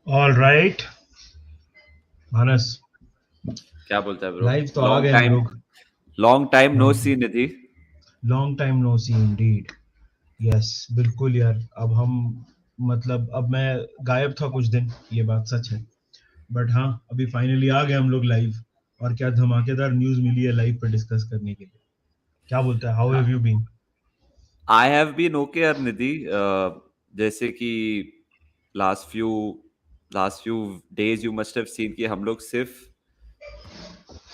All right मानस, क्या बोलता है ब्रो? लाइव तो आ गए हम लोग। लॉन्ग टाइम नो सी निधि। लॉन्ग टाइम नो सी इंडीड। यस बिल्कुल यार, अब हम मतलब अब मैं गायब था कुछ दिन, ये बात सच है। बट हाँ, अभी फाइनली आ गए हम लोग लाइव। और क्या धमाकेदार न्यूज़ मिली है लाइव पे डिस्कस करने के लिए। क्या बोलता है, how have you been? I have been okay यार निधि। जैसे कि last few last few days you must have seen कि हम लोग सिर्फ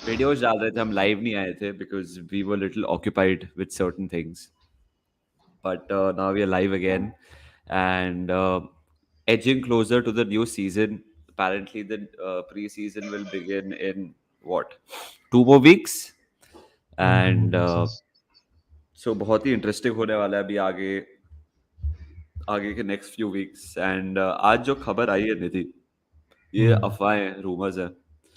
वीडियोस डाल रहे थे, हम लाइव नहीं आए थे because we were little occupied with certain things, but now we are live again and edging closer to the new season. Apparently the pre-season will begin in what, 2 more weeks, in 2 and weeks yes. बहुत ही interesting होने वाला है अभी आगे आगे के next few weeks. And आज जो खबर आई है निधि, ये हम्म। अफवाहें, रूमर्स है,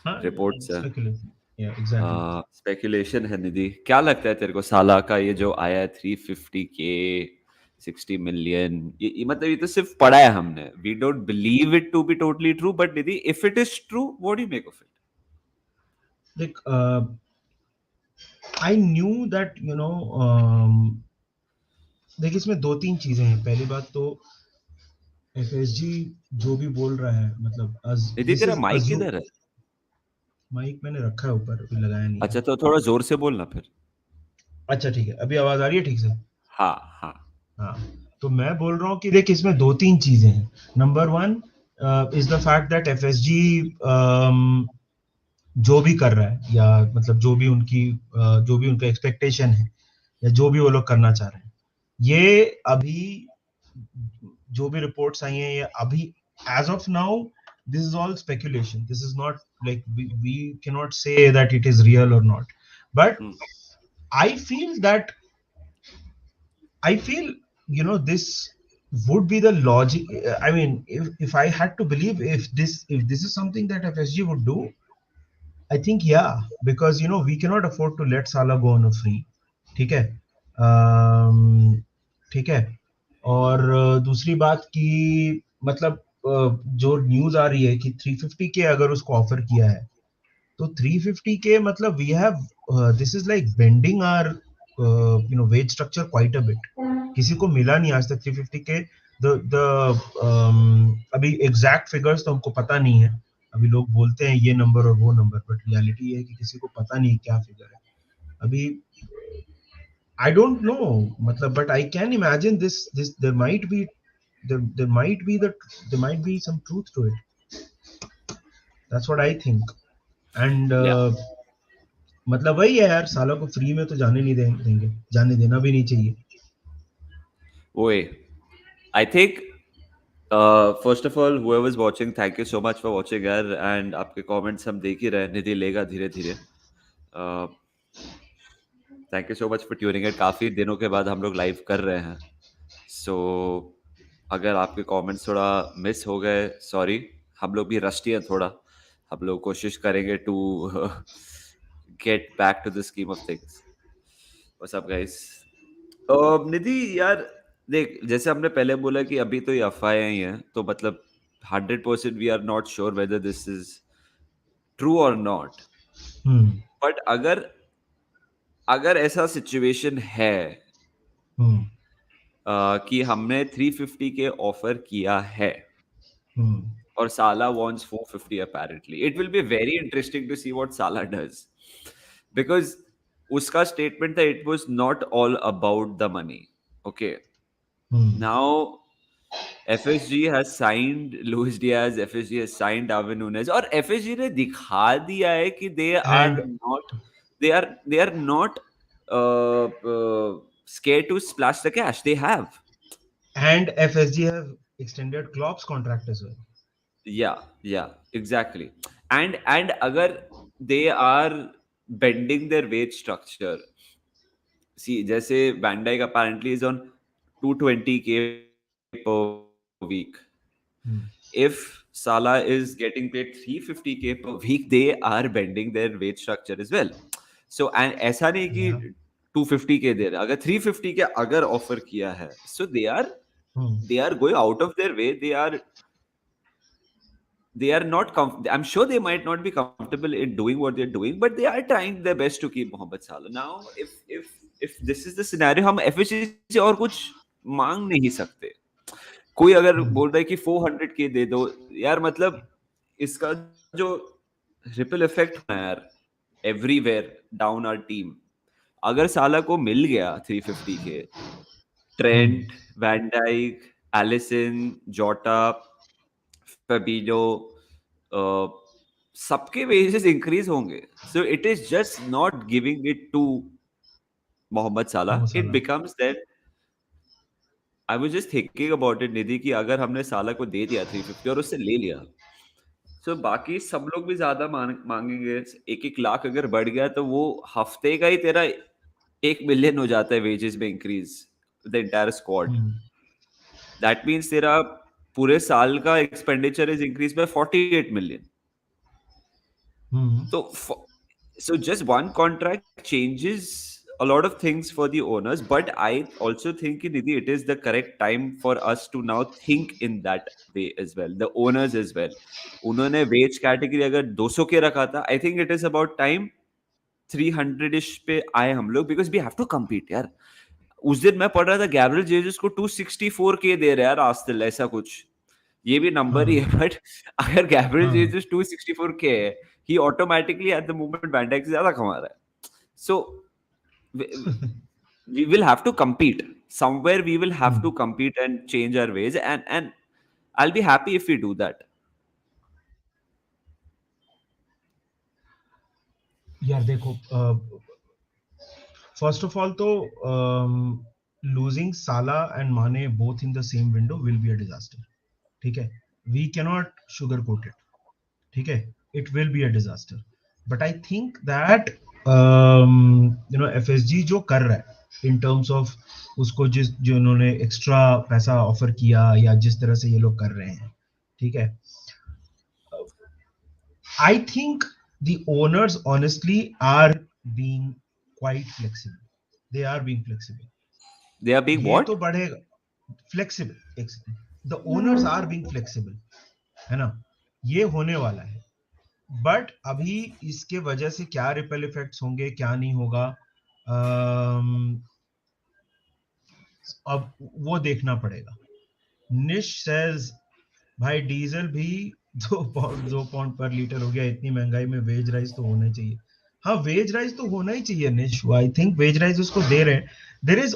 हाँ, रिपोर्ट्स है, स्पेकुलेशन, या एग्जैक्टली। स्पेकुलेशन है निधि। क्या लगता है तेरे को साला का ये जो आया है 350K 60 million, मतलब ये तो सिर्फ पढ़ा है हमने, we don't believe it to be totally true, but Nidhi if it is true what do you make of it? देख, आई न्यू दैट देख, इसमें दो तीन चीजें हैं। पहली बात तो एफएसजी जो भी बोल रहा है, मतलब निधि दिस तेरा इज माइक अजू। किधर है? माइक मैंने रखा है ऊपर, अभी लगाया नहीं अच्छा, है। तो थोड़ा जोर से बोलना फिर। अच्छा ठीक है, अभी आवाज आ रही है ठीक से? हाँ, हाँ। हाँ, तो मैं बोल रहा हूँ कि देख, इसमें दो तीन चीजें हैं। Number one is the fact that FSG जो भी कर रहा है, या मतलब जो भी उनका एक्सपेक्टेशन है, या जो भी वो लोग करना चाह रहे हैं, ये अभी जो भी रिपोर्ट्स आई हैं, ये अभी as of now this is all speculation. This is not like we cannot say that it is real or not. But hmm, I feel that I feel, this would be the logic. I mean, if I had to believe, if this is something that FSG would do, I think yeah, because we cannot afford to let Salah go on a free. ठीक है, ठीक है। और दूसरी बात कि मतलब जो न्यूज आ रही है कि 350 के अगर उसको ऑफर किया है, तो 350 के मतलब we have, this is like bending our wage structure quite a bit. किसी को मिला नहीं आज तक 350 के। अभी एग्जैक्ट फिगर्स तो हमको पता नहीं है। अभी लोग बोलते हैं ये नंबर और वो नंबर, बट रियलिटी ये है कि किसी को पता नहीं क्या फिगर है अभी। आई डोंट नो, मतलब but I can imagine this there might be the there might be some truth to it. That's what I think. And या मतलब वही है यार, सालों को फ्री में तो जाने नहीं देंगे, जाने देना भी नहीं चाहिए। ओए, I think first of all whoever is watching, thank you so much for watching यार, एंड आपके कमेंट्स हम देख ही रहे हैं, निधि लेगा धीरे धीरे। Thank you so much for tuning it, काफ़ी दिनों के बाद हम लोग लाइव कर रहे हैं। सो अगर आपके कमेंट्स थोड़ा मिस हो गए, सॉरी। हम लोग भी रस्टी हैं थोड़ा, हम लोग कोशिश करेंगे to get back to the scheme of things. What's up guys? Nidhi यार, देख जैसे हमने पहले बोला कि अभी तो ये अफवाहें ही हैं, तो मतलब 100% we are not sure whether this is true और नॉट। हम्म। बट अगर अगर ऐसा सिचुएशन है हम्म। कि हमने 350 के ऑफर किया है हम्म। और साला wants 450, apparently it will be very interesting to see what Salah does, because उसका स्टेटमेंट था it was not all about the money. Okay, hmm. now FSG has signed Luis Diaz, FSG has signed Darwin Núñez, और FSG ने दिखा दिया है कि and they are not scared to splash the cash they have. And FSG have extended Klopp's contract as well. Yeah, exactly. And अगर they are bending their wage structure, see जैसे Van Dijk apparently is on 220K per week. If Salah is getting paid 350K per week, they are bending their wage structure as well. So and ऐसा नहीं कि या 250K दे रहे, अगर 350K अगर offer किया है, so they are going out of their way, they are they are not I'm sure they might not be comfortable in doing what they're doing, but they are trying their best to keep Mohamed Salah. Now if this is the scenario, हम FSG से और कुछ मांग नहीं सकते. कोई अगर बोल रहा है कि 400k दे दो यार, मतलब इसका जो रिपल इफेक्ट होना है यार एवरीवेयर डाउन आवर टीम. अगर साला को मिल गया 350k, Trent, van Dyke, Allison, जोटा, फेबिनो, सबके वेजेस इंक्रीज होंगे. So it is just not giving it to Mohammed Salah. Mo it Salah. Becomes that I was just thinking about it Nidhi कि अगर हमने साला को दे दिया 350 और उससे ले लिया, सो बाकी सब लोग भी ज्यादा मांगेंगे. 1-1 लाख अगर बढ़ गया तो वो हफ्ते का ही तेरा 1 मिलियन हो जाता है वेजेस में increase, the entire squad. That means तेरा पूरे साल का expenditure is increase by 48 million. So, so just one contract changes a lot of things for the owners, but I also think, Nidhi, it is the correct time for us to now think in that way as well. The owners as well. उन्होंने wage category अगर 200 के रखा था, I think it is about time 300-ish पे आए हम लोग, because we have to compete यार. उस दिन मैं पढ़ रहा था गैब्रियल जेजस को 264k दे रहा है यार आस्टल, ऐसा कुछ. ये भी नंबर ही है, बट अगर गैब्रियल जेजस 264k है, he automatically at the moment Van Dijk से ज्यादा कमा रहा है. So we will have to compete somewhere. We will have to compete and change our ways, and I'll be happy if we do that. यार देखो, first of all तो losing Salah and Mane both in the same window will be a disaster. ठीक है, we cannot sugarcoat it. ठीक है, it will be a disaster. But I think that FSG जो कर रहा है in terms of उसको जो उन्होंने एक्स्ट्रा पैसा ऑफर किया या जिस तरह से ये लोग कर रहे हैं, ठीक है, I think the owners honestly are being quite flexible. They are being flexible. They are being ये what? तो बढ़ेगा, flexible. The owners are being flexible, है ना, ये होने वाला है. बट अभी इसके वजह से क्या रिपल इफेक्ट्स होंगे, क्या नहीं होगा, अब वो देखना पड़ेगा. निश सेज भाई डीजल भी 2 पाउंड पर लीटर हो गया, इतनी महंगाई में वेज राइस तो होना ही चाहिए. हाँ, वेज राइस तो होना ही चाहिए निश. आई थिंक वेज राइस उसको दे रहे हैं. There is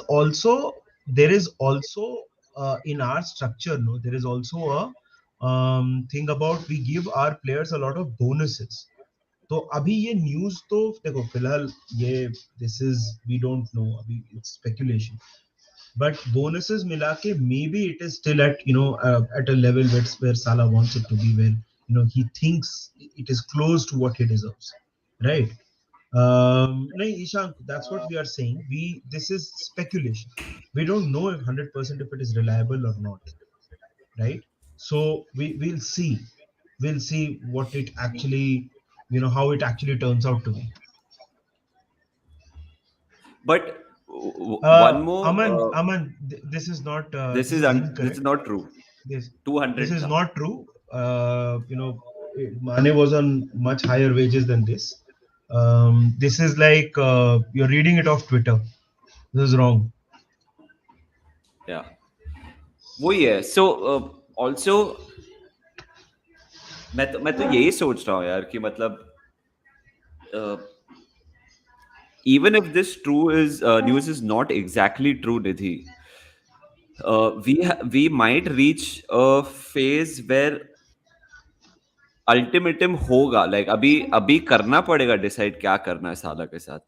also in our structure, no, there is also a thing about we give our players a lot of bonuses. तो अभी ये न्यूज तो देखो फिलहाल ये this is we don't know, अभी इट्स स्पेकुलेशन, but bonuses मिला के maybe it is still at at a level where Salah wants it to be, where he thinks it is close to what he deserves, right? No, Ishan, that's what we are saying. This is speculation. We don't know if 100% if it is reliable or not, right? So we'll see what it actually, how it actually turns out to be. But one more. Aman, this is not This this is is this is incorrect. not true. This this 200 is था. not true. Mane was on much higher wages than this. This is like you're reading it off Twitter. This is wrong. Yeah. वही है. So also मैं तो यही सोच रहा हूँ यार कि मतलब even if this true is news is not exactly true, Nidhi, we might reach a phase where ultimatum होगा. लाइक अभी अभी करना पड़ेगा डिसाइड क्या करना है साला के साथ.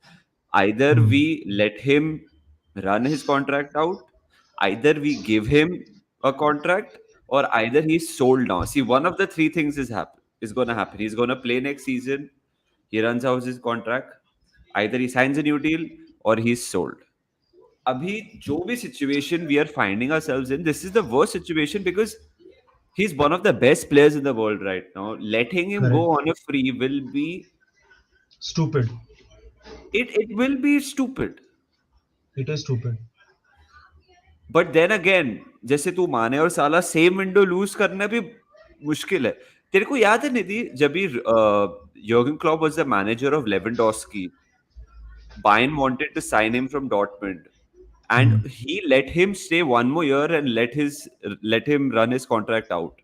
Either we let him run his contract out, either we give him a contract, और either he sold now. See, one of the three things is going to happen. He's going to play next season, he runs out his contract, either he signs a new deal or he's sold. अभी जो भी situation we are finding ourselves in, this is the worst situation because he's one of the best players in the world right now. Letting him go Correct. on a free will be Stupid. it will be stupid. It is stupid. But then again, जैसे तू माने और साला same window loose करना भी मुश्किल है. तेरे को याद है निधि जब भी Jurgen Klopp was the manager of Lewandowski, Bayern wanted to sign him from Dortmund, and he let him stay one more year and let him run his contract out.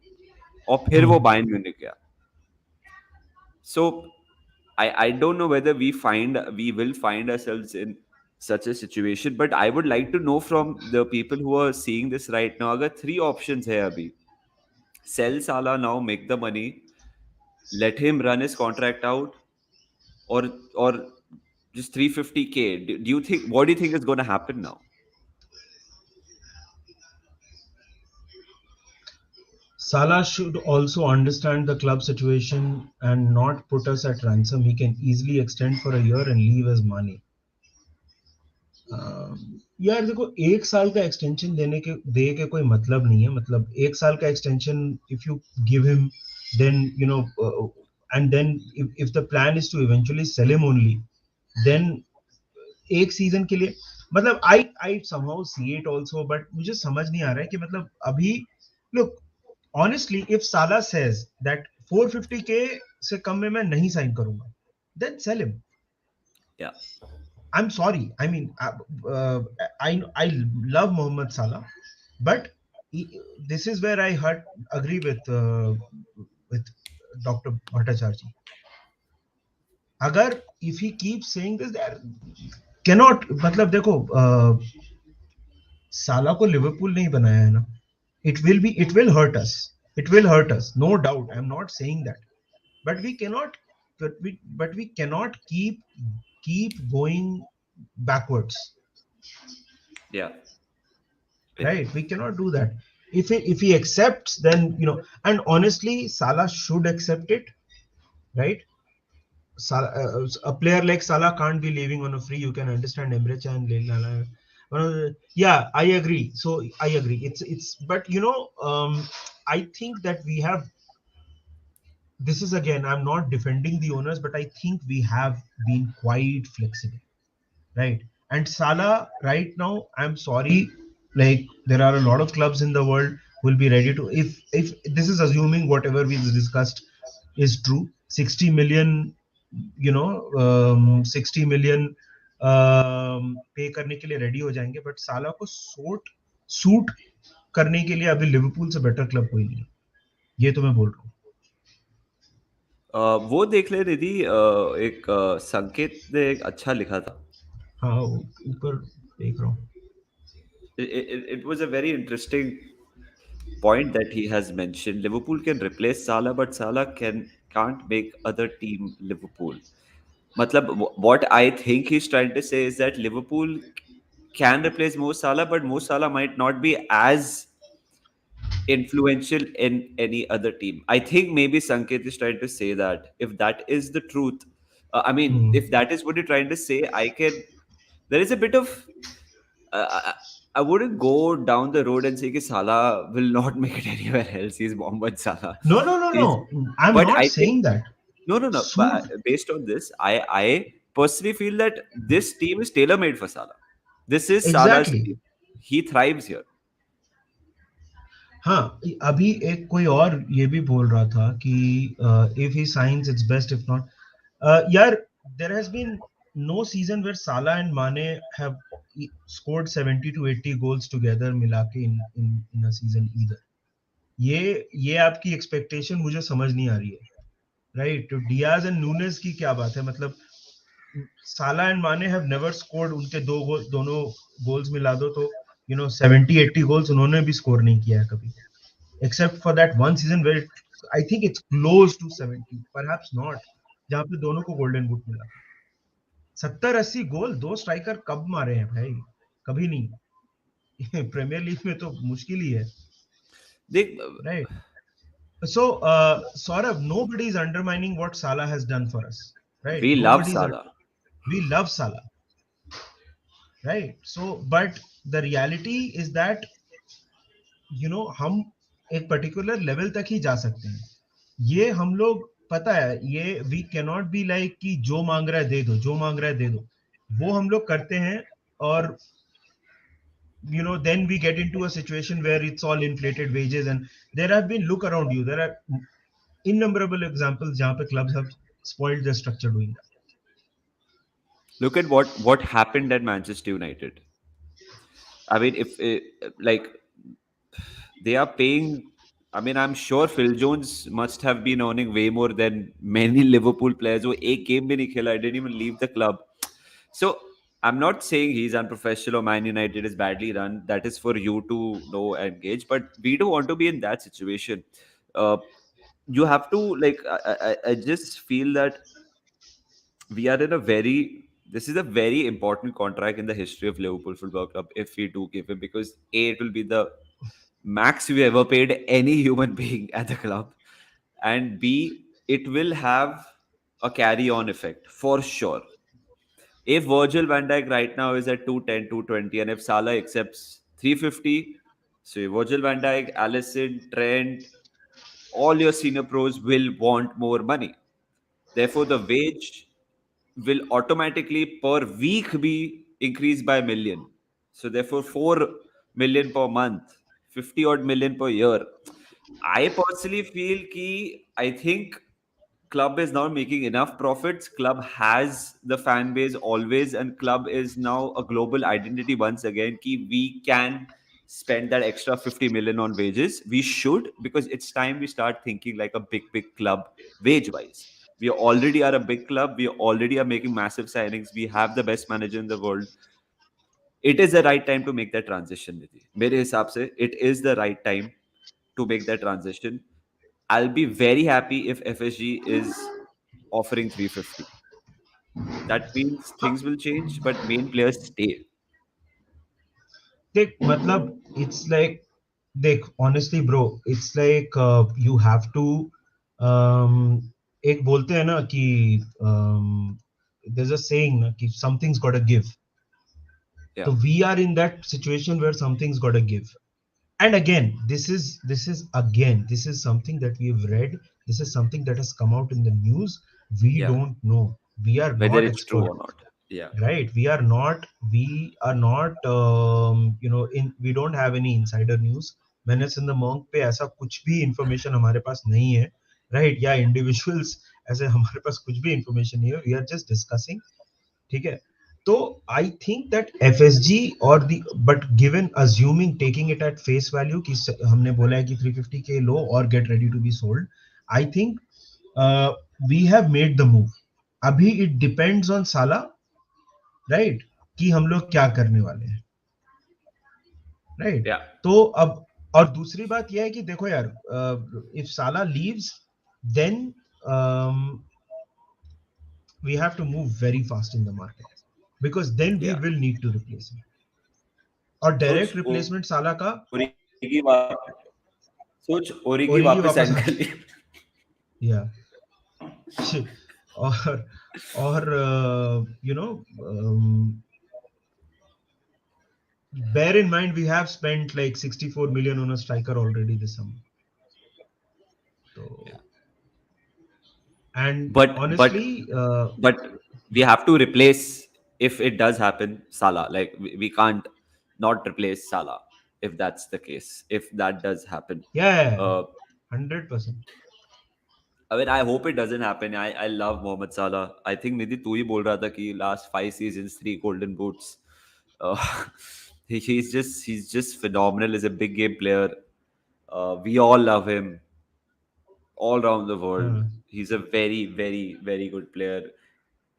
और फिर वो बायर्न म्यूनिख गया. So I don't know whether we will find ourselves in such a situation, but I would like to know from the people who are seeing this right now. अगर three options है अभी, sell Salah now, make the money, let him run his contract out, or just 350k. Do you think, what do you think is going to happen now? Salah should also understand the club situation and not put us at ransom. He can easily extend for a year and leave as money. यार देखो, एक साल का extension दे के कोई मतलब नहीं है. मतलब एक साल का extension if you give him, then you know, and then if the plan is to eventually sell him only, then एक सीजन के लिए, मतलब I somehow see it also, but मुझे समझ नहीं आ रहा है कि मतलब अभी, look, honestly if Salah says that 450k से कम में मैं नहीं साइन करूंगा, then sell him. Yeah. I'm sorry. I mean, I love Mohamed Salah, but this is where I agree with Dr. Bhattacharya. अगर if he keeps saying this, there cannot, मतलब देखो, साला को लिवरपूल नहीं बनाया है ना. It will hurt us. It will hurt us, no doubt. I'm not saying that, but we cannot, but we cannot keep going backwards. Yeah. Right, we cannot do that. If he accepts, then and honestly Salah should accept it, right? A player like Salah can't be leaving on a free. You can understand Emre Can, yeah, I agree. So I agree, it's but I think that we have, this is again, I'm not defending the owners, but I think we have been quite flexible, right? And Salah right now, I'm sorry, like there are a lot of clubs in the world who will be ready to, if this is assuming whatever we discussed is true, 60 million, 60 million पे करने के लिए ready हो जाएंगे, but साला को suit करने के लिए अभी लिवरपूल से बेटर क्लब कोई नहीं है, ये तो मैं बोल रहा हूँ. वो देख ले रिधि, एक संकेत ने एक अच्छा लिखा था. हाँ, ऊपर देख रहा हूँ. It was a very interesting point that he has mentioned. Liverpool can replace Salah, but Salah can't make other team Liverpool. Matlab, what I think he's trying to say is that Liverpool can replace Mo Salah, but Mo Salah might not be as influential in any other team. I think maybe Sanket is trying to say that if that is the truth, I mean, if that is what you're trying to say, there is a bit of, uh, I wouldn't go down the road and say that Salah will not make it anywhere else. He's Mohamed Salah. No, I'm But not I think, saying that. no. Suit. But based on this, I personally feel that this team is tailor made for Salah. This is Salah's Exactly. team. He thrives here. हाँ, अभी एक कोई और ये भी बोल रहा था कि if he signs it's best, if not, यार, there has been no season where Salah and Mane have scored 70 to 80 goals together मिला के in a season either. ये आपकी एक्सपेक्टेशन मुझे समझ नहीं आ रही है, राइट? तो डियाज एंड नूनेज की क्या बात है? मतलब साला एंड माने हैव नेवर स्कोर्ड, उनके दोनों गोल्स मिला दो तो 70-80 गोल्स उन्होंने भी स्कोर नहीं किया है कभी, except for that one season where I think it's close to 70, perhaps not, जहां पे दोनों को गोल्डन बूट मिला. 70-80 गोल दो स्ट्राइकर कब मारे हैं भाई? कभी नहीं. प्रीमियर लीग में तो मुश्किल ही है, देख, right? So, Saurabh, nobody is undermining what Salah has done for us, right? we love Nobody's. Salah. We love Salah, right? So, but the reality is that हम एक पर्टिकुलर लेवल तक ही जा सकते हैं. ये हम लोग, पता है, ये we can not be like कि जो मांग रहा है दे दो, जो मांग रहा है दे दो. वो हम लोग करते हैं और then we get into a situation where it's all inflated wages, and there have been, look around you, there are Innumerable examples जहाँ पे clubs have spoiled their structure doing that. Look at what happened at Manchester United. I mean, if like they are paying. I mean, I'm sure Phil Jones must have been earning way more than many Liverpool players who एक game भी नहीं खेला. I didn't even leave the club. So I'm not saying he's unprofessional or Man United is badly run. That is for you to know and gauge. But we don't want to be in that situation. Uh, you have to like. I just feel that we are in a very. This is a very important contract in the history of Liverpool Football Club. If we do give him, because A, it will be the max we ever paid any human being at the club, and B, it will have a carry on effect for sure. If Virgil van Dijk right now is at 210, 220, and if Salah accepts 350, so Virgil van Dijk, Allison, Trent, all your senior pros will want more money. Therefore, the wage will automatically per week be increased by a million. So therefore, 4 million per month, 50 odd million per year. I personally feel ki I think club is now making enough profits. Club has the fan base always, and club is now a global identity once again. Ki we can spend that extra 50 million on wages. We should, because it's time we start thinking like a big club wage wise. We already are a big club. We already are making massive signings. We have the best manager in the world. It is the right time to make that transition, Nidhi. मेरे हिसाब से it is the right time to make that transition. I'll be very happy if FSG is offering 350. That means हाँ, things will change, but main players stay. देख मतलब it's like देख honestly bro it's like you have to um, एक बोलते हैं ना कि there's a saying ना कि something's got to give. Yeah, So we are in that situation where something's got to give. And again, this is something that we've read. This is something that has come out in the news. We yeah. don't know. We are Whether not it's true expert, or not. Yeah, right? We are not we don't have any insider news. Menace in the monk पे ऐसा कुछ भी information हमारे पास नहीं है, right? या individuals ऐसे हमारे पास कुछ भी information नहीं है. We are just discussing. ठीक है. तो आई थिंक दैट एफएसजी और दी but given assuming taking it at face value कि हमने बोला है कि 350 के लो और get ready to be sold. I think we have made the move. अभी it depends on Salah, right, कि हम लोग क्या करने वाले हैं, राइट. yeah, तो अब और दूसरी बात यह है कि देखो यार, if Salah leaves then we have to move very fast in the market because then we yeah. will need to replace him. और सोच डायरेक्ट रिप्लेसमेंट साला का ओरिगी वा- सोच ओरिगी ओरिगी वापस वापस साइन आ कर लिया. या और और you know bear in mind we have spent like 64 million on a striker already this summer. So, and But but honestly, but we have to replace if it does happen Salah. Like we can't not replace Salah if that's the case. If that does happen, yeah, uh, 100%. I mean, I hope it doesn't happen. I love Mohamed Salah. I think Nidhi तू ही बोल रहा था कि last 5 seasons 3 golden boots. Uh, he's just phenomenal. He's a big game player. We all love him all around the world. हाँ. He's a very good player.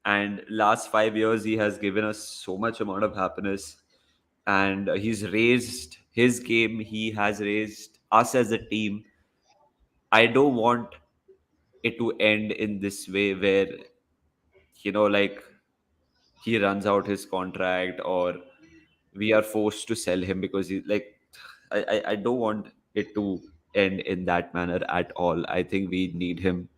And last 5 years, he has given us so much amount of happiness. And he's raised his game. He has raised us as a team. I don't want it to end in this way where like he runs out his contract or we are forced to sell him because he like I don't want it to end in that manner at all. I think we need him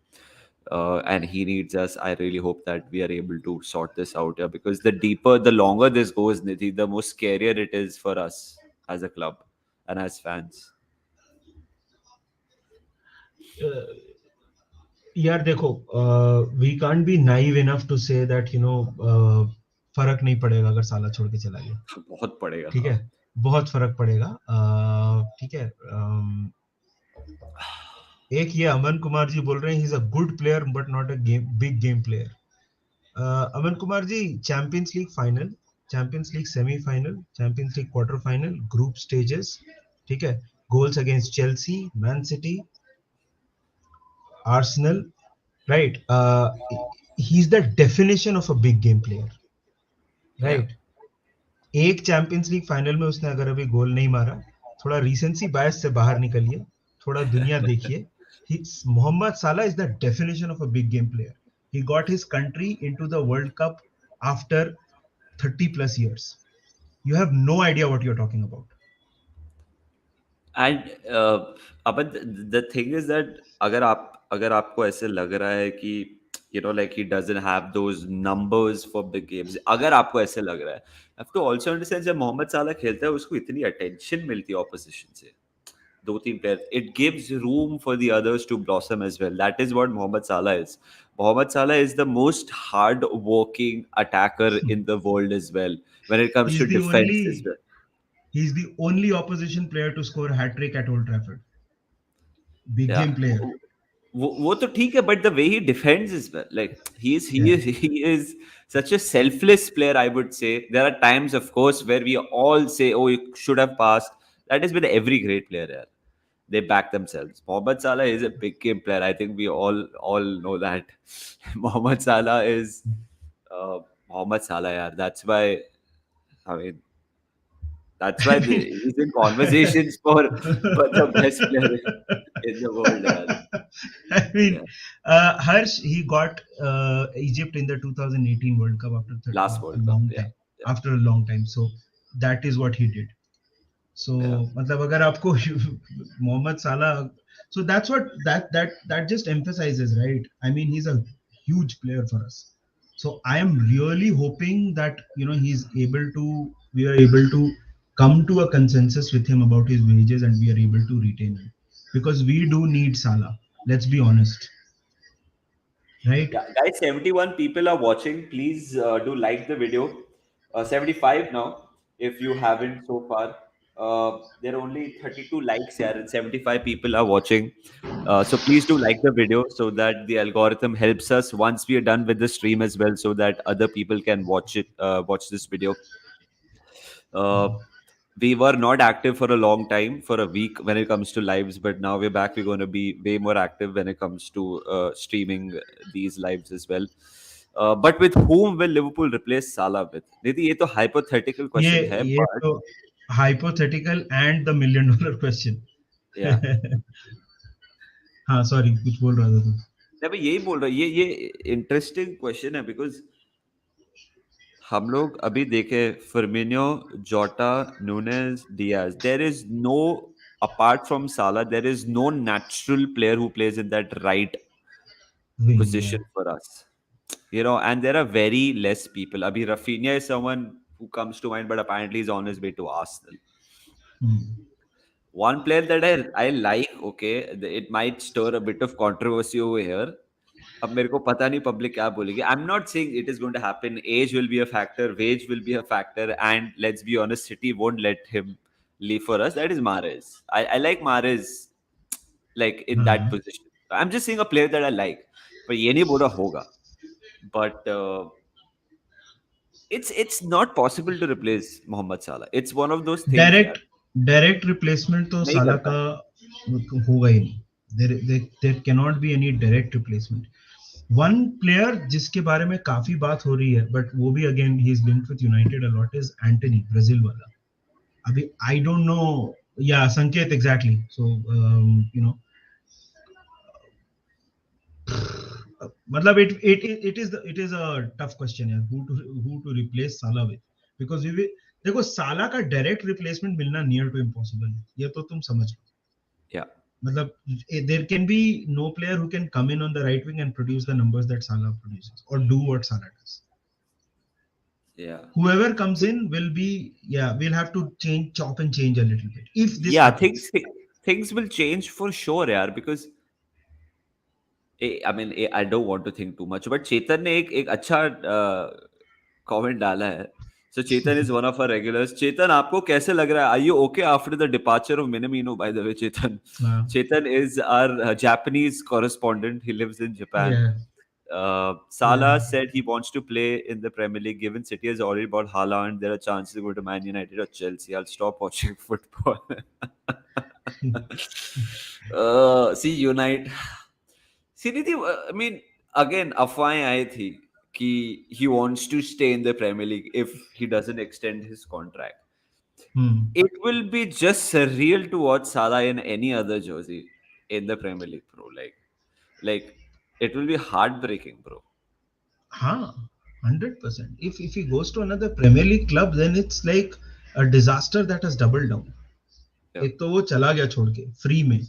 and he needs us. I really hope that we are able to sort this out, yeah, because the longer this goes, Nidhi, the more scarier it is for us as a club and as fans. यार देखो, we can't be naive enough to say that फर्क नहीं पड़ेगा अगर साला छोड़ के चला गया. बहुत पड़ेगा, ठीक हाँ. है, बहुत फर्क पड़ेगा. ठीक है. एक ये अमन कुमार जी बोल रहे हैं, he is a good player but not a game big game player. Aman Kumar ji, champions league final, champions league semifinal, champions league quarter final, group stages, ठीक है, goals against Chelsea, Man City, Arsenal, right, he is the definition of a big game player, Yeah. Right. एक champions league final में उसने अगर अभी गोल नहीं मारा, थोड़ा रिसेंसी बायस से बाहर निकलिए, थोड़ा दुनिया देखिए। Mohammad Salah is the definition of a big game player. He got his country into the world cup after 30 plus years. You have no idea what you're talking about. And upon the thing is that अगर आपको ऐसे लग रहा है कि like he doesn't have those numbers for big games, अगर आपको ऐसे लग रहा है, हैव टू आल्सो अंडरस्टैंड जब मोहम्मद साला खेलता है उसको इतनी अटेंशन मिलती है ऑपोजिशन से, दो तीन player, it gives room for the others to blossom as well. That is what Mohamed Salah is. Mohamed Salah is the most hard working attacker in the world as well when it comes He's to the defence as only well. he's the only opposition player to score a hat trick at Old Trafford. Big या game player. वो तो ठीक है, but the way he defends is well, like Yeah. he is such a selfless player, I would say. There are times, of course, where we all say, oh, you should have passed. That is with every great player, yeah. They back themselves. Mohamed Salah is a big game player. I think we all know that. Mohamed Salah is Mohamed Salah, yeah. That's why, I mean, that's why I mean, he's in conversations for the best player in the world, yeah. I Yeah. mean, Harsh, he got Egypt in the 2018 World Cup after Last a World Cup, long yeah. time. Yeah. After a long time, so that is what he did. So Yeah. मतलब अगर आपको मोहम्मद साला, so that's what that just emphasizes, right? I mean, he's a huge player for us. So I am really hoping that he's able to we are able to come to a consensus with him about his wages and we are able to retain him because we do need Salah. Let's be honest, right? Yeah, guys, 71 people are watching. Please do like the video. 75 now, if you haven't so far. There are only 32 likes here, and 75 people are watching. So please do like the video so that the algorithm helps us once we are done with the stream as well, so that other people can watch it, watch this video. Uh, we were not active for a long time, for a week when it comes to lives, but now we're back. We're going to be way more active when it comes to streaming these lives as well. But with whom will Liverpool replace Salah with? Nidhi, ये तो hypothetical ये question है, ये but तो hypothetical and the $1 million question. yeah. हाँ, sorry, कुछ बोल रहा था तू। मैं भी यही बोल रहा हूँ, ये इंटरेस्टिंग क्वेश्चन है, बिकॉज हम लोग अभी देखे Firmino, Jota, Nunez, Diaz, there is no, apart from Salah, there is no natural player who plays in that right Wing, yeah. position for us, and there are very less people. Abhi Rafinha is someone who comes to mind, but apparently he's on his way to Arsenal. Hmm. One player that I like, okay, it might stir a bit of controversy over here. अब मेरे को पता नहीं public क्या बोलेगी. I am not saying it is going to happen. Age will be a factor, wage will be a factor, and let's be honest, City won't let him leave for us. That is Mahrez. I like Mahrez, like in that हाँ, position. I'm just saying a player that I like. पर ये नहीं बोल रहा होगा. But it's not possible to replace Mohamed Salah. It's one of those things, direct यार. Direct replacement तो नहीं साला कर का पाए. होगा ही नहीं। There can not be any direct replacement. One player जिसके बारे में काफी बात हो रही है, बट वो भी again he is linked with United a lot, is Antony, Brazil वाला। अभी आई डोंट नो, या संकेत, एग्जैक्टली। सो मतलब it is a tough question यार, who to replace Salah with, because we देखो साला का डायरेक्ट रिप्लेसमेंट मिलना नियर टू इम्पॉसिबल है, ये तो तुम समझ लो। Yeah, मतलब there can be no player who can come in on the right wing and produce the numbers that Salah produces और do what Salah does. yeah. Whoever comes in will be, yeah, we'll have to change, chop and change a little bit if this Yeah, things happens. thi- things will change for sure, यार, because I mean, I don't want to think too much, but चेतन ने एक एक अच्छा comment डाला है. So Chetan is one of our regulars. Chetan, आपको कैसे लग रहा है? Are you okay after the departure of Minamino? By the way, Chetan. हाँ, Chetan is our Japanese correspondent. He lives in Japan. yeah, yeah. Salah said he wants to play in the Premier League. Given City has already bought Haaland, there are chances to go to Man United or Chelsea. I'll stop watching football. See, United. See, Nidhi, I mean, again, अफवाहें आई थी कि he wants to stay in the Premier League if he doesn't extend his contract. Hmm. It will be just surreal to watch Salah in any other jersey in the Premier League, bro. Like it will be heartbreaking, bro. हाँ, 100%. If he goes to another Premier League club, then it's like a disaster that has doubled down. Yeah. एक तो वो चला गया छोड़ के free में,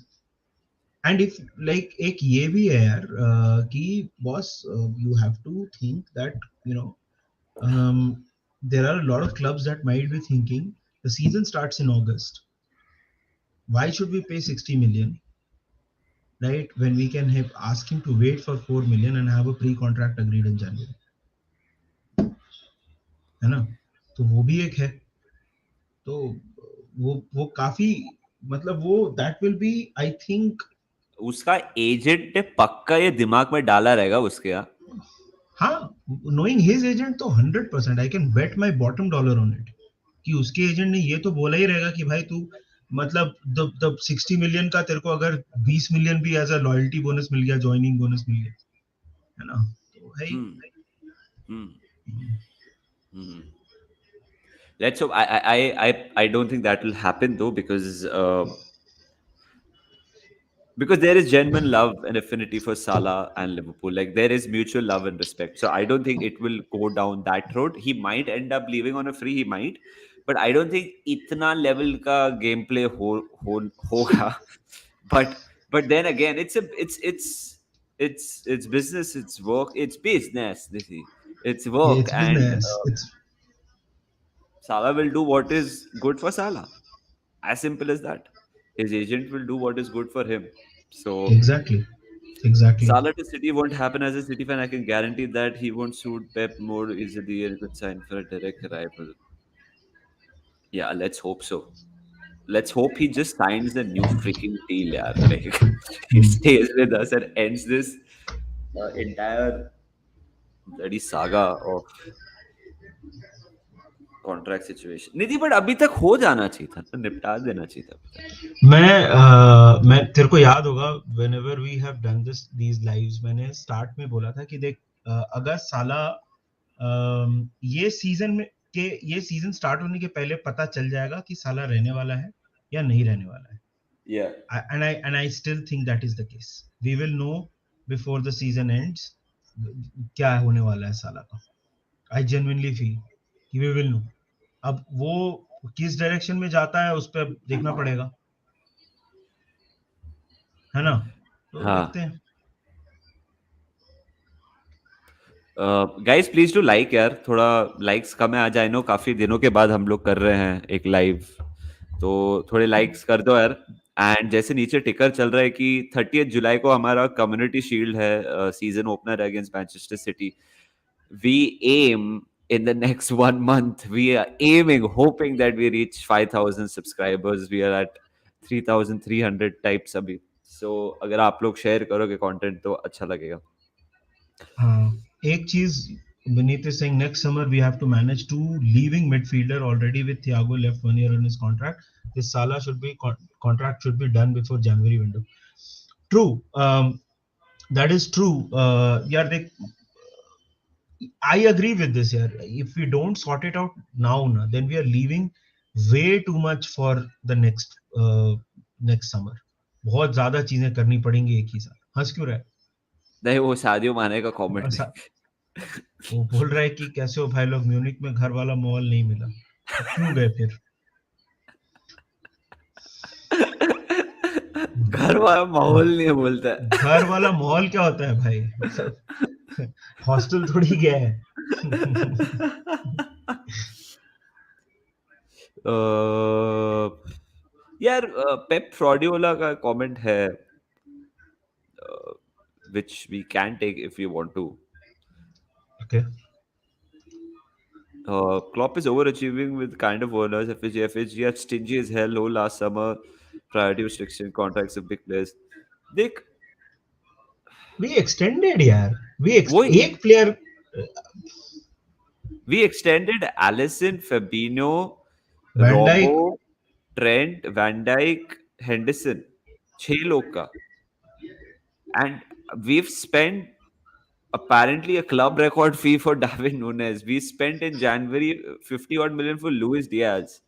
and if like एक ये भी है यार कि boss you have to think that you know there are a lot of clubs that might be thinking the season starts in August. Why should we pay 60 million, right? When we can have ask him to wait for 4 million and have a pre-contract agreed in January, है ना? तो वो भी एक है. तो वो काफी मतलब वो that will be I think. उसका एजेंट ने पक्का ये दिमाग में डाला रहेगा उसके यहाँ. हाँ, knowing his agent तो 100% I can bet my bottom dollar on it कि उसके एजेंट ने ये तो बोला ही रहेगा कि भाई तू मतलब द 60 मिलियन का तेरे को अगर 20 मिलियन भी एज अ लॉयल्टी बोनस मिल गया, ज्वाइनिंग बोनस मिल गया, है ना? तो भाई Hmm. Hmm. Hmm. Let's hope. I don't think that will happen though because there is genuine love and affinity for Salah and Liverpool. Like there is mutual love and respect. So I don't think it will go down that road. He might end up leaving on a free. He might, but I don't think itna level ka gameplay hoga. But then again, it's business. It's work. It's business. This is it's yeah, work, it's and business. It's Salah will do what is good for Salah. As simple as that. His agent will do what is good for him. So exactly, exactly. Salah to City won't happen as a City fan. I can guarantee that he won't suit Pep more easily and could sign for a direct rival. Yeah, let's hope so. Let's hope he just signs a new freaking deal, yeah. Like he Hmm. stays with us and ends this entire bloody saga of contract situation. Nidhi but अभी तक हो जाना चाहिए था ना, निपटा देना चाहिए था अभी तक. मैं तेरे को याद होगा whenever we have done these lives मैंने स्टार्ट में बोला था कि देख अगर साला ये सीजन में के ये सीजन स्टार्ट होने के पहले पता चल जाएगा कि साला रहने वाला है या नहीं रहने वाला है. Yeah. And I still think that is the case. We will know before the season ends क्या होने वाला है साला का. I genuinely feel कि we will know. अब वो किस डायरेक्शन में जाता है उस पर देखना पड़ेगा, है ना? तो हाँ. देखते हैं. गाइस प्लीज टू लाइक यार, थोड़ा लाइक्स कम है आज. आई नो काफी दिनों के बाद हम लोग कर रहे हैं एक लाइव, तो थोड़े लाइक्स कर दो यार. एंड जैसे नीचे टिकर चल रहा है कि 30 जुलाई को हमारा कम्युनिटी शील्ड है, सीजन ओपनर है against Manchester City. We am in the next 1 month we are aiming, hoping that we reach 5,000 subscribers. We are at 3,300 types अभी. So अगर आप लोग शेयर करोगे कंटेंट तो अच्छा लगेगा. हाँ, एक चीज Beneath is saying next summer we have to manage two leaving midfielder already with Thiago left 1 year on his contract. This Salah should be contract should be done before January window. True, that is true. यार देख, I agree with this here. If we don't sort it out now, na, then we are leaving way too much for the next summer. बहुत ज्यादा चीजें करनी पड़ेंगी एक ही साथ. हंस क्यों रहा है? नहीं, वो सादियो माने का कमेंट ऐसा देख. वो बोल रहा है कि कैसे हो भाई लोग, म्यूनिक में घर वाला माहौल नहीं मिला, तो क्यों गए फिर? घर वाला माहौल नहीं बोलता है. घर वाला माहौल क्या होता है भाई? मतलब हॉस्टल थोड़ी गया है. यार पेप फ्रॉडियोला का कमेंट है, which we can take if you want to. Okay. Klopp is overachieving with kind of owners. FHG are stingy as hell. Whole last summer, priority restriction contracts of big players. देख We extended यार, वही एक player we extended Allison, Fabinho, Van Dijk. Robbo, Trent, Van Dijk, Henderson, 6 लोग का, and we've spent apparently a club record fee for Darwin Nunes. We spent in January 50 odd million for Luis Diaz.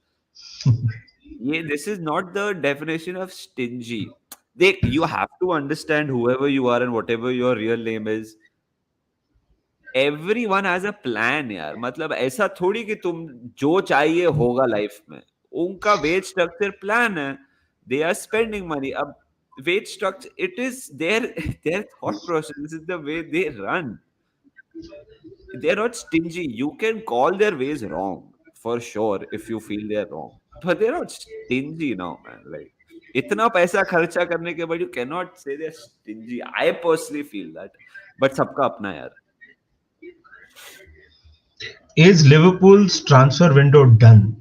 Yeah, this is not the definition of stingy. You have to understand whoever you are and whatever your real name is. Everyone has a plan यार. मतलब ऐसा थोड़ी कि तुम जो चाहिए होगा life में. उनका वेज स्ट्रक्चर प्लान है. They are spending money. अब wage structure, it is their their thought process. This is the way they run. They're not stingy. You can call their ways wrong for sure if you feel they're wrong, but they're not stingy now, man. Like इतना पैसा खर्चा करने के बाद you cannot say they're stingy. I personally feel that, but सबका अपना यार. Is Liverpool's transfer window done?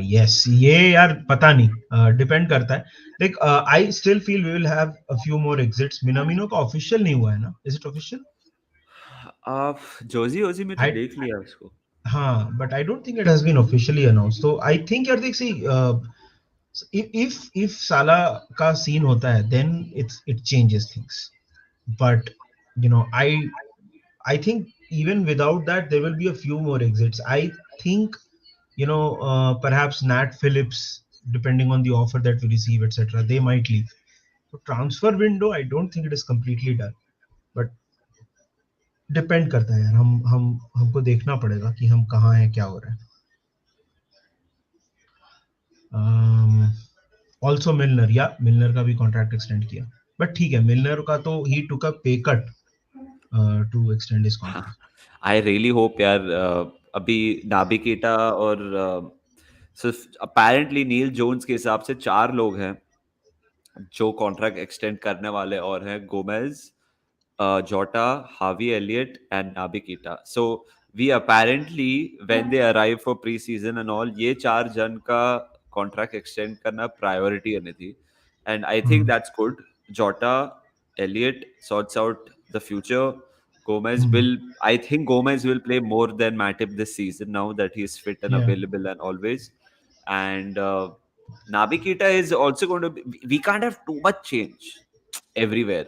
Yes, ये यार पता नहीं, डिपेंड करता है. Like I still feel we will have a few more exits. Minamino का official नहीं हुआ है ना? Is it official? आप जोजी ओजी में तो I देख लिया उसको. हाँ, but I don't think it has been officially announced. So I think यार देख, see, if Salah का scene होता है, then it changes things. But you know, I think even without that, there will be a few more exits. I think, you know, perhaps Nat Phillips, depending on the offer that we receive, etc., they might leave. So transfer window, I don't think it is completely done, but depend करता है यार. हम हमको देखना पड़ेगा कि हम कहाँ हैं, क्या हो रहा है. ऑल्सो मिलनर, या मिलनर का भी कॉन्ट्रैक्ट एक्सटेंड किया, बट ठीक है, मिलनर का तो ही took a pay cut to extend his contract. I really hope यार. अभी नाबी कीटा और सिर्फ अपेरेंटली नील जोन्स के हिसाब से 4 लोग हैं जो कॉन्ट्रैक्ट एक्सटेंड करने वाले और हैं. Gomez, Jota, Harvey Elliott, and Naby Keita. So we apparently, when they arrive for pre-season and all, ये 4 जन का contract extend करना priority है थी, and I think that's good. Jota, Elliott sorts out the future. Gomez will, I think Gomez will play more than Matip this season now that he is fit and या available and always. And Naby Keita is also going to be, we can't have too much change everywhere,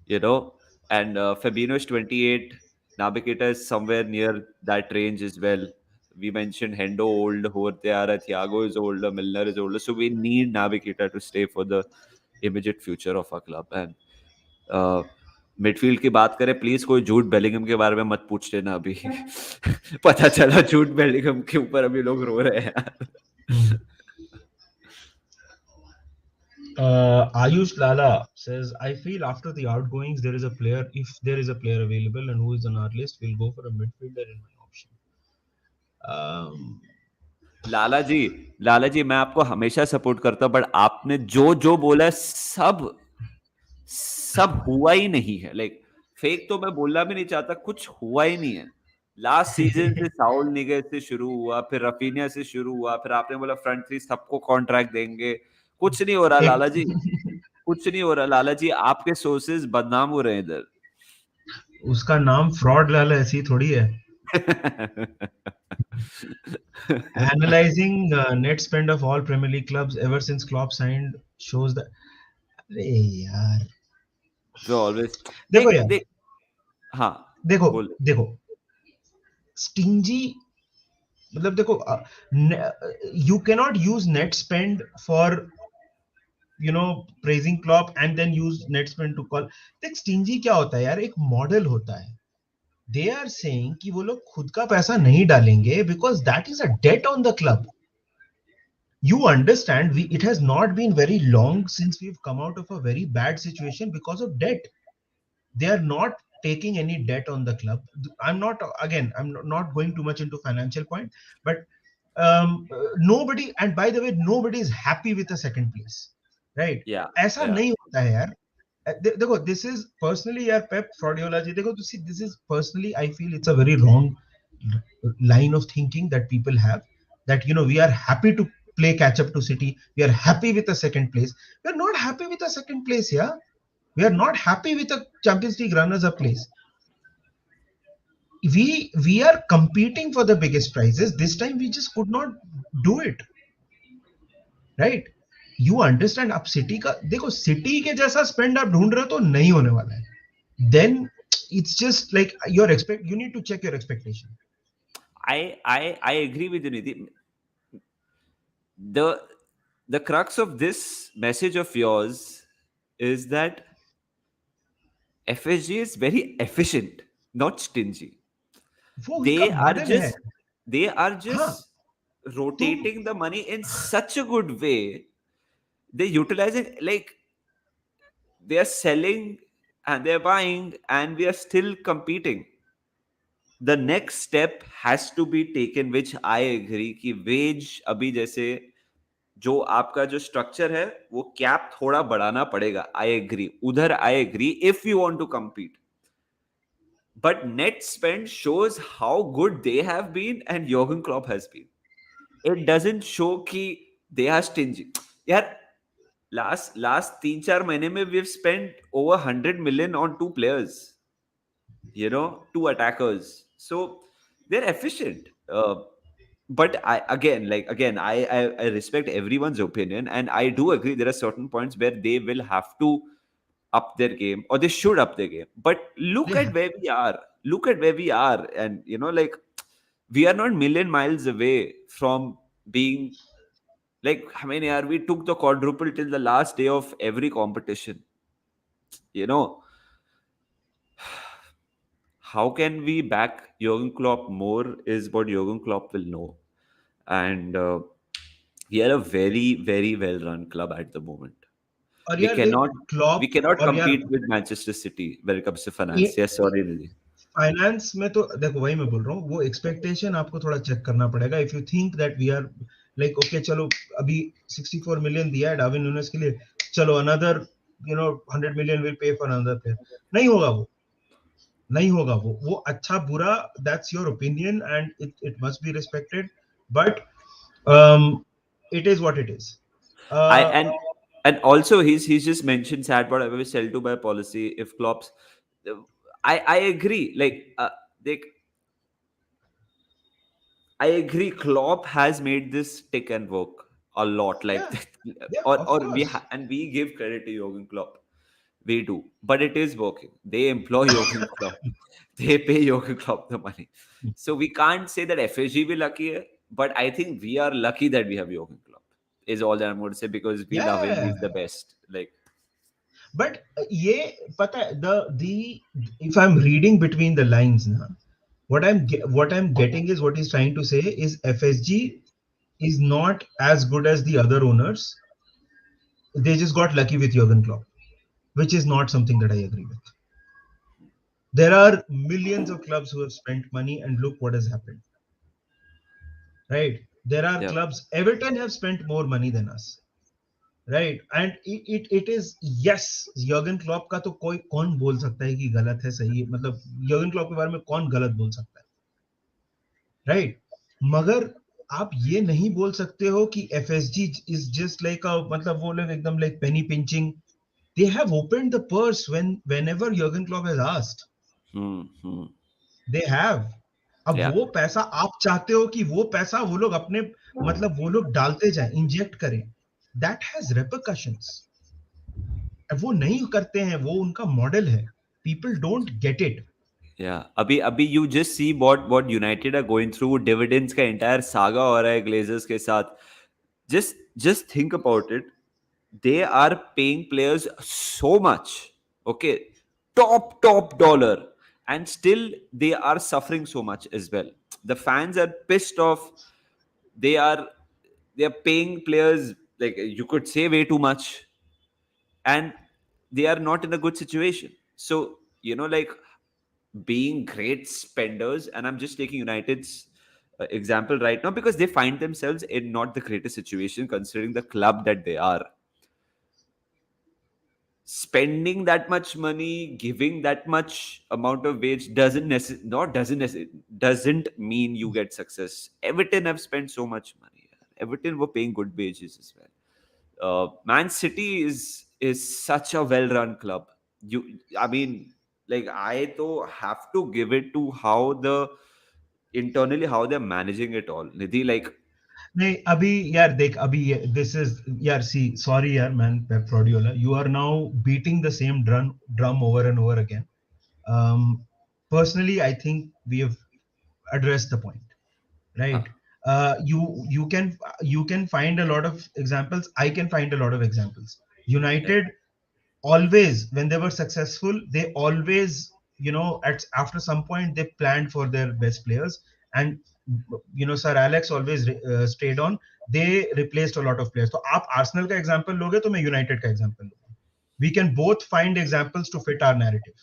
you know. And Fabinho is 28. Nabikita is somewhere near that range as well. We mentioned Hendo old, Horteara, Thiago is older, Milner is older. So we need Nabikita to stay for the immediate future of our club. And midfield की बात करें, please कोई Jude Bellingham के बारे में मत पूछ लेना अभी. पता चला जूड बेलिंगम के ऊपर अभी लोग रो रहे हैं. Ayush Lala says, I feel after the outgoings, there is a player, if there is a player available and who is on our list, we'll go for a midfielder in my option. लाला जी मैं आपको हमेशा support करता हूं, but आपने जो जो बोला है सब हुआ ही नहीं है. लाइक फेक तो मैं बोलना भी नहीं चाहता, कुछ हुआ ही नहीं है. लास्ट सीजन से साउल निगेस से शुरू हुआ, फिर रफीनिया से शुरू हुआ, फिर आपने बोला फ्रंट थ्री सबको कॉन्ट्रैक्ट देंगे. कुछ नहीं हो रहा एक लाला जी, कुछ नहीं हो रहा लाला जी. आपके सोर्सेज बदनाम हो रहे हैं इधर. उसका नाम फ्रॉड लाला ऐसी थोड़ी है. Analyzing net spend of all Premier League clubs ever since Klopp signed shows that. अरे यार, So always देखो देख यार, देख हाँ देखो बोल. देखो, स्टिंजी मतलब देखो, you cannot use net spend for, you know, praising Klopp and then use net spend to call. देख, स्टिंजी क्या होता है यार, एक मॉडल होता है. दे आर सेइंग कि वो लोग खुद का पैसा नहीं डालेंगे because that is a debt on the club. You understand, it has not been very long since we've come out of a very bad situation because of debt. They are not taking any debt on the club. I'm not, again, I'm not going too much into financial point, but nobody, and by the way, nobody is happy with the second place, right? या ऐसा या नहीं होता है यार. देखो, this is personally यार, Pep Guardiola जी, देखो, to see, this is personally, I feel it's a very wrong line of thinking that people have, that we are happy to play catch up to City. We are happy with a second place. We are not happy with a second place. Yeah, we are not happy with a Champions League runners up place. We are competing for the biggest prizes. This time we just could not do it, right? You understand? अब city का देखो, city के जैसा spend आप ढूंढ रहे हो तो नहीं होने वाला है. Then it's just like you need to check your expectation. I agree with you, Nidhi. The the crux of this message of yours is that FSG is very efficient, not stingy. वो उनका They are model है. just they are हाँ. just तुम rotating the money in such a good way. They utilizing, like, they are selling and they're buying and we are still competing. The next step has to be taken, which I agree कि wage अभी जैसे जो आपका जो structure है वो cap थोड़ा बढ़ाना पड़ेगा. आई एग्री, उधर I agree if you want to compete. But net spend shows how good they have been and Jurgen Klopp has been. It doesn't show कि they are stingy. यार, last 3-4 महीने में we've spent over 100 million on 2 players, two attackers. So they're efficient. But I respect everyone's opinion, and I do agree there are certain points where they will have to up their game, or they should up their game. But look they at have, where we are. Look at where we are, and like, we are not million miles away from being like, I mean, yeah, we took the quadruple till the last day of every competition. You know, how can we back Jurgen Klopp more is what Jurgen Klopp will know. And we are a very, very well run club at the moment. और We यार देख, cannot we Klopp cannot और यार compete with Manchester City when it comes to finance. ये Yes, sorry, Nidhi. Finance में तो देखो, वही मैं बोल रहा हूँ, वो एक्सपेक्टेशन आपको थोड़ा चेक करना पड़ेगा. If you think that we are like okay, चलो अभी 64 मिलियन दिया है डार्विन न्यूनेस के लिए, चलो another 100 million will pay for another player. नहीं होगा वो, नहीं होगा वो अच्छा बुरा, that's your opinion and it must be respected. But it is what it is. I and also he's just mentioned sad but I will sell to by policy if Klopp's. I agree. Like, they I agree. Klopp has made this tick and work a lot. Like, Yeah, yeah, of or course. and we give credit to Jurgen Klopp. We do, but it is working. They employ Jurgen Klopp. They pay Jurgen Klopp the money. So we can't say that FSG be lucky, but I think we are lucky that we have Jurgen Klopp. Is all that I'm going to say, because we love him. Yeah, He's the best. Like, but ये पता है, the if I'm reading between the lines ना, what I'm getting is what he's trying to say is FSG is not as good as the other owners. They just got lucky with Jurgen Klopp, which is not something that I agree with. There are millions of clubs who have spent money, and look what has happened. Right? There are yeah, clubs. Everton have spent more money than us. Right and it is yes. Jurgen Klopp का तो कोई कौन बोल सकता है कि गलत है सही है, मतलब यर्गन क्लॉप के बारे में कौन गलत बोल सकता है, राइट? मगर आप ये नहीं बोल सकते हो कि एफएसजी इज जस्ट लाइक मतलब वो लोग एकदम like Penney pinching. They have opened the purse whenever Jurgen Klopp has asked. hmm. They have. अब Yeah, वो पैसा आप चाहते हो कि वो पैसा वो लोग अपने, मतलब वो लोग डालते जाएं, इंजेक्ट करें. That has repercussions. वो नहीं करते हैं, वो उनका मॉडल है. People don't get it. yeah. अभी you just see what United are going through. Dividends का entire saga हो रहा है Glazers के साथ. Just think about it. They are paying players so much, okay, top dollar, and still they are suffering so much as well. The fans are pissed off. They are they are paying players, like, you could say, way too much, and they are not in a good situation. So, like, being great spenders, and I'm just taking United's example right now because they find themselves in not the greatest situation considering the club that they are. spending that much money, giving that much amount of wage doesn't mean you get success. Everton have spent so much money. Everton were paying good wages as well. Man City is such a well-run club. I mean, like I though have to give it to how the internally how they're managing it all. Nidhi, like नहीं अभी यार देख अभी this is यार see sorry यार man Pep Guardiola you are now beating the same drum over and over again. um, Personally I think we have addressed the point, huh, right? You can find a lot of examples. I can find a lot of examples. yeah, United always when they were successful they always at after some point they planned for their best players, and Sir Alex always stayed on. They replaced a lot of players. तो आप Arsenal का example लोगे तो मैं United का example लूंगा. We can both find examples to fit our narrative.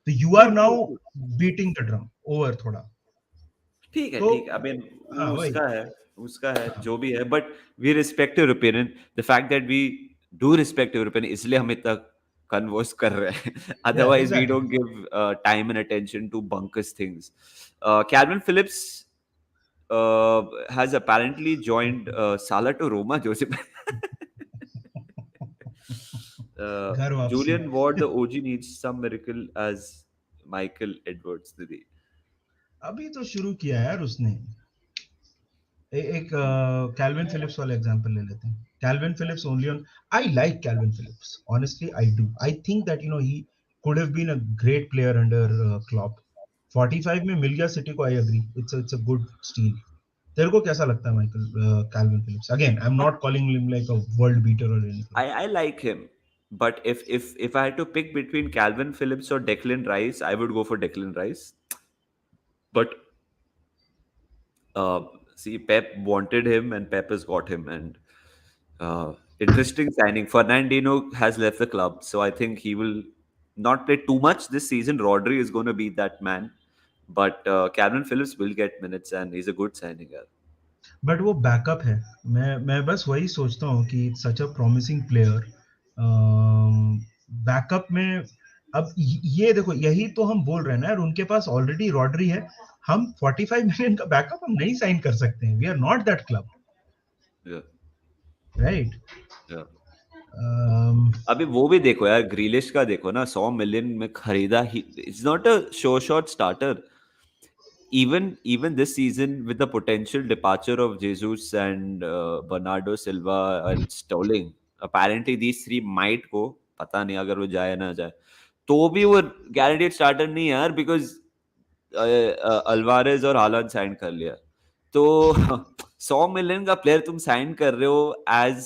So you are true, now true, true. beating the drum over थोड़ा. ठीक है, तो ठीक है। आई मीन हाँ वो वही. उसका है, हाँ. जो भी है, but we respect your opinion. The fact that we do respect your opinion इसलिए हम इतना कन्वर्स कर रहे हैं। Yeah, otherwise we exactly. Don't give time and attention to bonkers things. Kalvin Phillips has apparently joined Salah to Roma, Joseph. घर वापसी. Julian Ward, the OG, needs some miracle as Michael Edwards. Didi. अभी तो शुरू किया यार उसने. एक kelvin Philips वाला एग्जांपल ले लेते हैं. Calvin Phillips only on. I like Calvin Phillips honestly I do. I think that he could have been a great player under Klopp. 45 में मिल गया सिटी को. I agree. It's a good steal. तेरे को कैसा लगता है Michael Calvin Phillips? Again I am not calling him like a world beater और anything. I like him, but if I had to pick between Calvin Phillips or Declan Rice, I would go for Declan Rice. But uh, see, Pep wanted him, and Pep has got him. And interesting signing. Fernandinho has left the club, so I think he will not play too much this season. Rodri is going to be that man, but Calvin Phillips will get minutes, and he's a good signing. Yeah. But वो backup है. मैं बस वही सोचता हूँ कि सच अ promising player backup में. अब ये देखो यही तो हम बोल रहे हैं ना यार. उनके पास ऑलरेडी रॉड्री है. हम 45 मिलियन का बैकअप हम नहीं साइन कर सकते हैं. We are not that club, Yeah. Right? Yeah. अभी वो भी देखो यार, ग्रीलिश का देखो ना, 100 मिलियन में खरीदा ही. It's not a sure shot starter. Even this season with the potential departure of Jesus and Bernardo Silva and Sterling, apparently these three might go. पता नहीं अगर वो जाए ना जाए, तो भी वो guaranteed starter नहीं है यार, because अल्वारेज और हालांड साइन कर लिया. तो 100 मिलियन का प्लेयर तुम साइन कर रहे हो as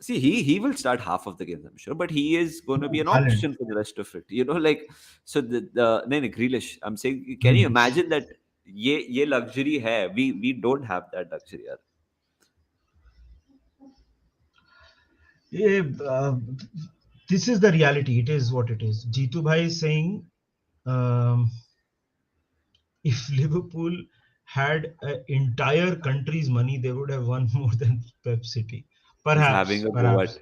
see, he will start half of the games, I'm sure, but he is going to be an Holland. option for the rest of it. Like so the no, Grealish. I'm saying, can you imagine that? ये luxury है. We don't have that luxury यार. ये this is the reality. It is what it is. Jitu bhai is saying, um, if Liverpool had an entire country's money, they would have won more than Pep City. He's having Perhaps,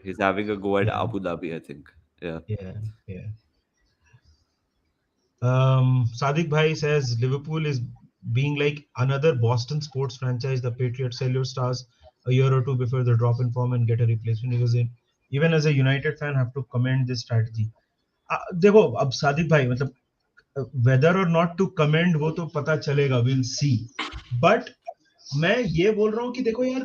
a go at perhaps. Yeah, Abu Dhabi, I think. Yeah. yeah, yeah. Sadiq Bhai says Liverpool is being like another Boston sports franchise. The Patriots sell your stars a year or two before they drop in form and get a replacement. Because even as a United fan, have to commend this strategy. देखो अब सादिक भाई मतलब weather और not to comment वो तो पता चलेगा. Will see. But मैं ये बोल रहा हूँ कि देखो यार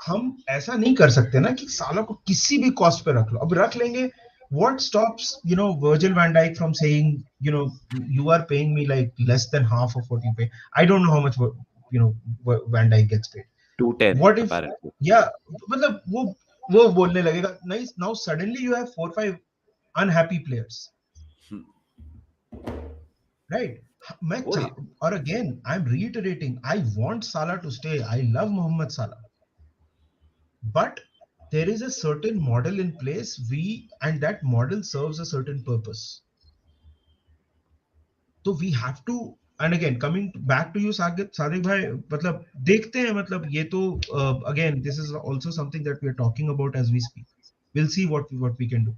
हम ऐसा नहीं कर सकते ना कि साला को किसी भी कॉस्ट पे रख लो. अब रख लेंगे. what stops Virgil van Dijk from saying, you are paying me like less than half of what you pay? I don't know how much Van Dijk gets paid. 210 What if, apparently. yeah, मतलब वो बोलने लगेगा. Nice. Now suddenly you have 4-5 unhappy players, right? मैं वही. और again I'm reiterating, I want Salah to stay. I love Mohamed Salah, but there is a certain model in place. And that model serves a certain purpose. So we have to. And again, coming back to you, Sadiq bhai, मतलब देखते हैं. मतलब ये तो again, this is also something that we are talking about as we speak. We'll see what we can do.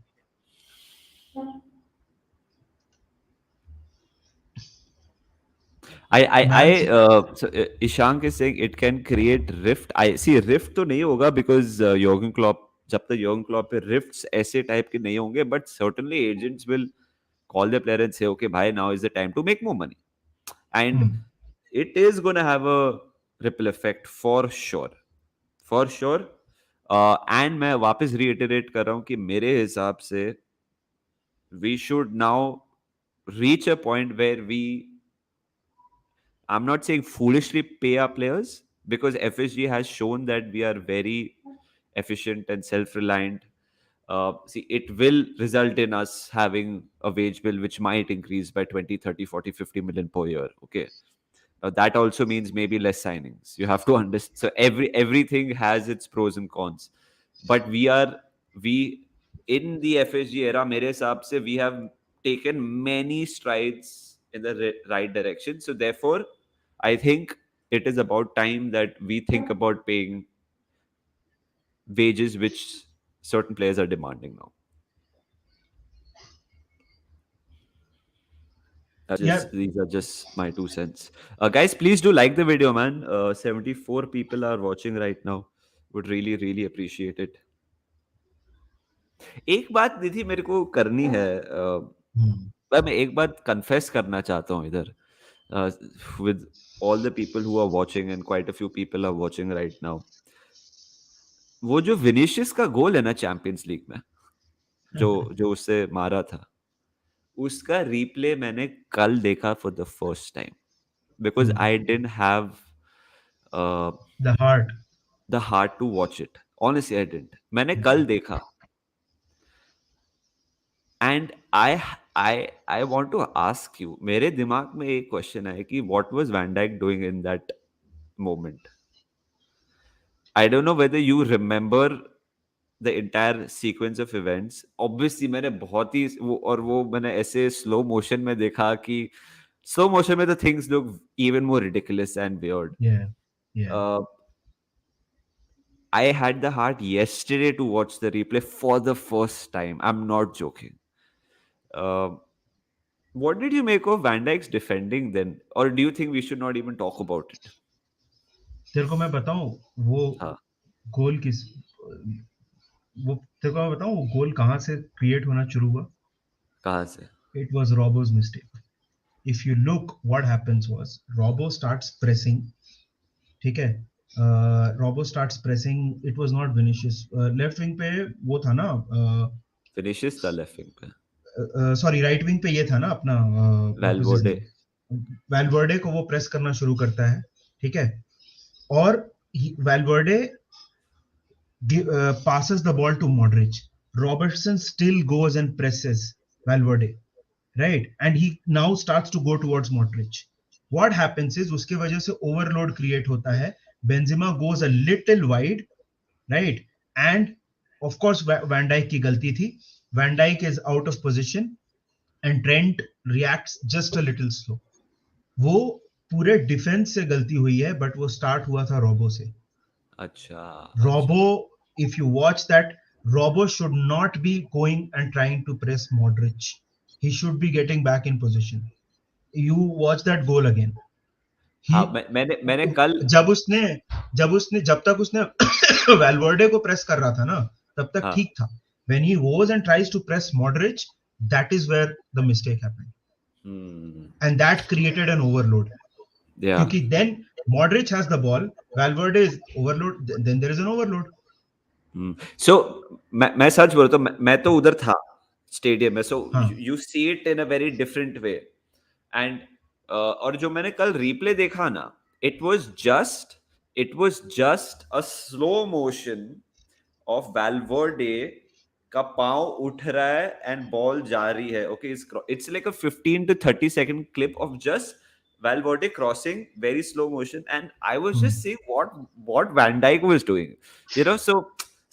I Man City. so Ishank is saying it can create rift. I see rift तो नहीं होगा because Jurgen Klopp जब तक Jurgen Klopp पे rifts ऐसे type के नहीं होंगे, but certainly agents will call the player and say, okay, bhai, now is the time to make more money, and Hmm. it is gonna have a ripple effect for sure. And मैं वापस reiterate कर रहा हूँ कि मेरे हिसाब से we should now reach a point where we, I'm not saying foolishly pay our players, because FSG has shown that we are very efficient and self reliant. See, it will result in us having a wage bill which might increase by 20, 30, 40, 50 million per year. Okay. That also means maybe less signings. You have to understand. So everything has its pros and cons. But we in the FSG era, mere hisab se, we have taken many strides in the right direction. So therefore, I think it is about time that we think about paying wages which certain players are demanding now. Yeah. These are just my 2 cents. Guys, please do like the video, man. 74 people are watching right now. Would really, really appreciate it. एक बात निधि मेरे को करनी है, Hmm. मैं एक बात confess करना चाहता हूँ इधर, with all the people who are watching and quite a few people are watching right now. वो जो विनीशियस का गोल है ना चैंपियंस लीग में, जो जो उससे मारा था, उसका रिप्ले मैंने कल देखा for the first time, because Hmm. I didn't have The heart. The heart to watch it, honestly I didn't. मैंने Yeah. कल देखा, and I want to ask you, मेरे दिमाग में एक क्वेश्चन है कि what was Van Dijk doing in that moment. I don't know whether you remember the entire sequence of events. Obviously मैंने बहुत ही वो मैंने ऐसे स्लो मोशन में देखा कि स्लो मोशन में the things look even more ridiculous and weird. Yeah. Yeah. I had the heart yesterday to watch the replay for the first time. I'm not joking. Uh, what did you make of Van Dijk's defending then? Or do you think we should not even talk about it? तेरे को मैं बताऊं वो हाँ, गोल किस वो तेरे को मैं बताऊं वो गोल कहाँ से क्रिएट होना शुरू हुआ. कहाँ से? It was Robbo's mistake. If you look, what happens was Robbo starts pressing. ठीक है. Robbo starts pressing. It was not Vinicius. Left wing पे वो था ना. Vinicius था left wing पे. सॉरी राइट विंग पे ये था ना अपना. What was his Valverde. नेम. वैल्वर्डे को वो प्रेस करना शुरू करता है. ठीक है. और वैल्वर्डे passes the ball to Modric. Robertson still goes and presses Valverde, right? And he now starts to go towards Modric. What happens is उसके वजह से overload create होता है. Benzema goes a little wide, right? And of course Van Dijk की गलती थी. Van Dijk is out of position and Trent reacts just a little slow. वो पूरे डिफेंस से गलती हुई है, बट वो स्टार्ट हुआ था रोबो से. अच्छा, अच्छा. Robo, if you watch that, Robo should not be going and trying to press Modric. He should be getting back in position. You watch that goal again. हाँ, He मैंने कल. जब उसने जब तक उसने वैल्वर्डे को प्रेस कर रहा था ना, तब तक हाँ. ठीक था. When he goes and tries to press Modric, that is where the mistake happened. Hmm. And that created an overload. Yeah. क्योंकि then Modric has the ball, Valverde is overload, then there is an overload. सो मैं सच बोलता हूँ, मैं तो उधर था stadium में. So हाँ. You see it in a very different way. And और जो मैंने कल रिप्ले देखा ना, it was just a slow motion of Valverde का पांव उठ रहा है एंड बॉल जा रही है. Okay, it's like a 15 to 30 second clip of just Valverde crossing, very slow motion, and I was Hmm. just seeing what Van Dijk was doing,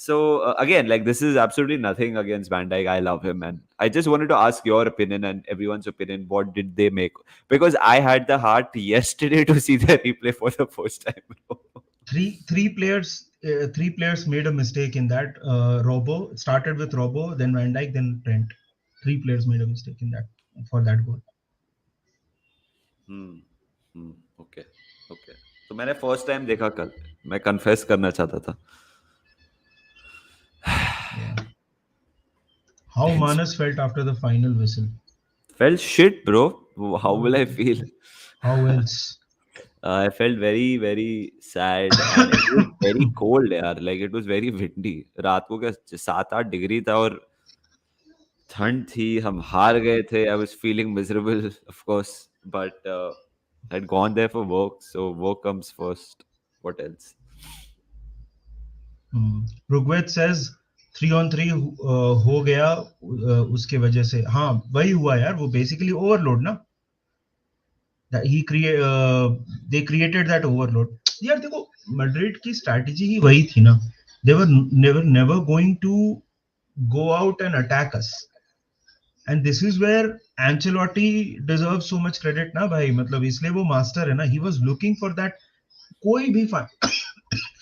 so again, like, this is absolutely nothing against Van Dijk. I love him, and I just wanted to ask your opinion and everyone's opinion. What did they make? Because I had the heart yesterday to see the replay for the first time. three players made a mistake in that. Robo it started with Robo, then Van Dijk, then Trent. Three players made a mistake in that for that goal. Hmm okay okay तो मैंने first time देखा कल मैं confess करना चाहता था Yeah. How It's Manas felt after the final whistle. felt shit, bro. How will I feel? How else? I felt very, very sad, and it was very cold, यार. Like it was very windy. रात को क्या 7-8 degree था और ठंड थी. हम हार गए थे. I was feeling miserable, of course, but I'd gone there for work, so work comes first. What else? Rugved says 3 on 3 हो गया उसके वजह से. हाँ वही हुआ यार, वो बेसिकली ओवरलोड ना. he create they created that overload. यार देखो मैड्रिड की स्ट्रैटेजी ही वही थी ना. they were never going to go out and attack us, and this is where Ancelotti deserves so much credit ना भाई. मतलब इसलिए वो मास्टर है ना. he was looking for that. कोई भी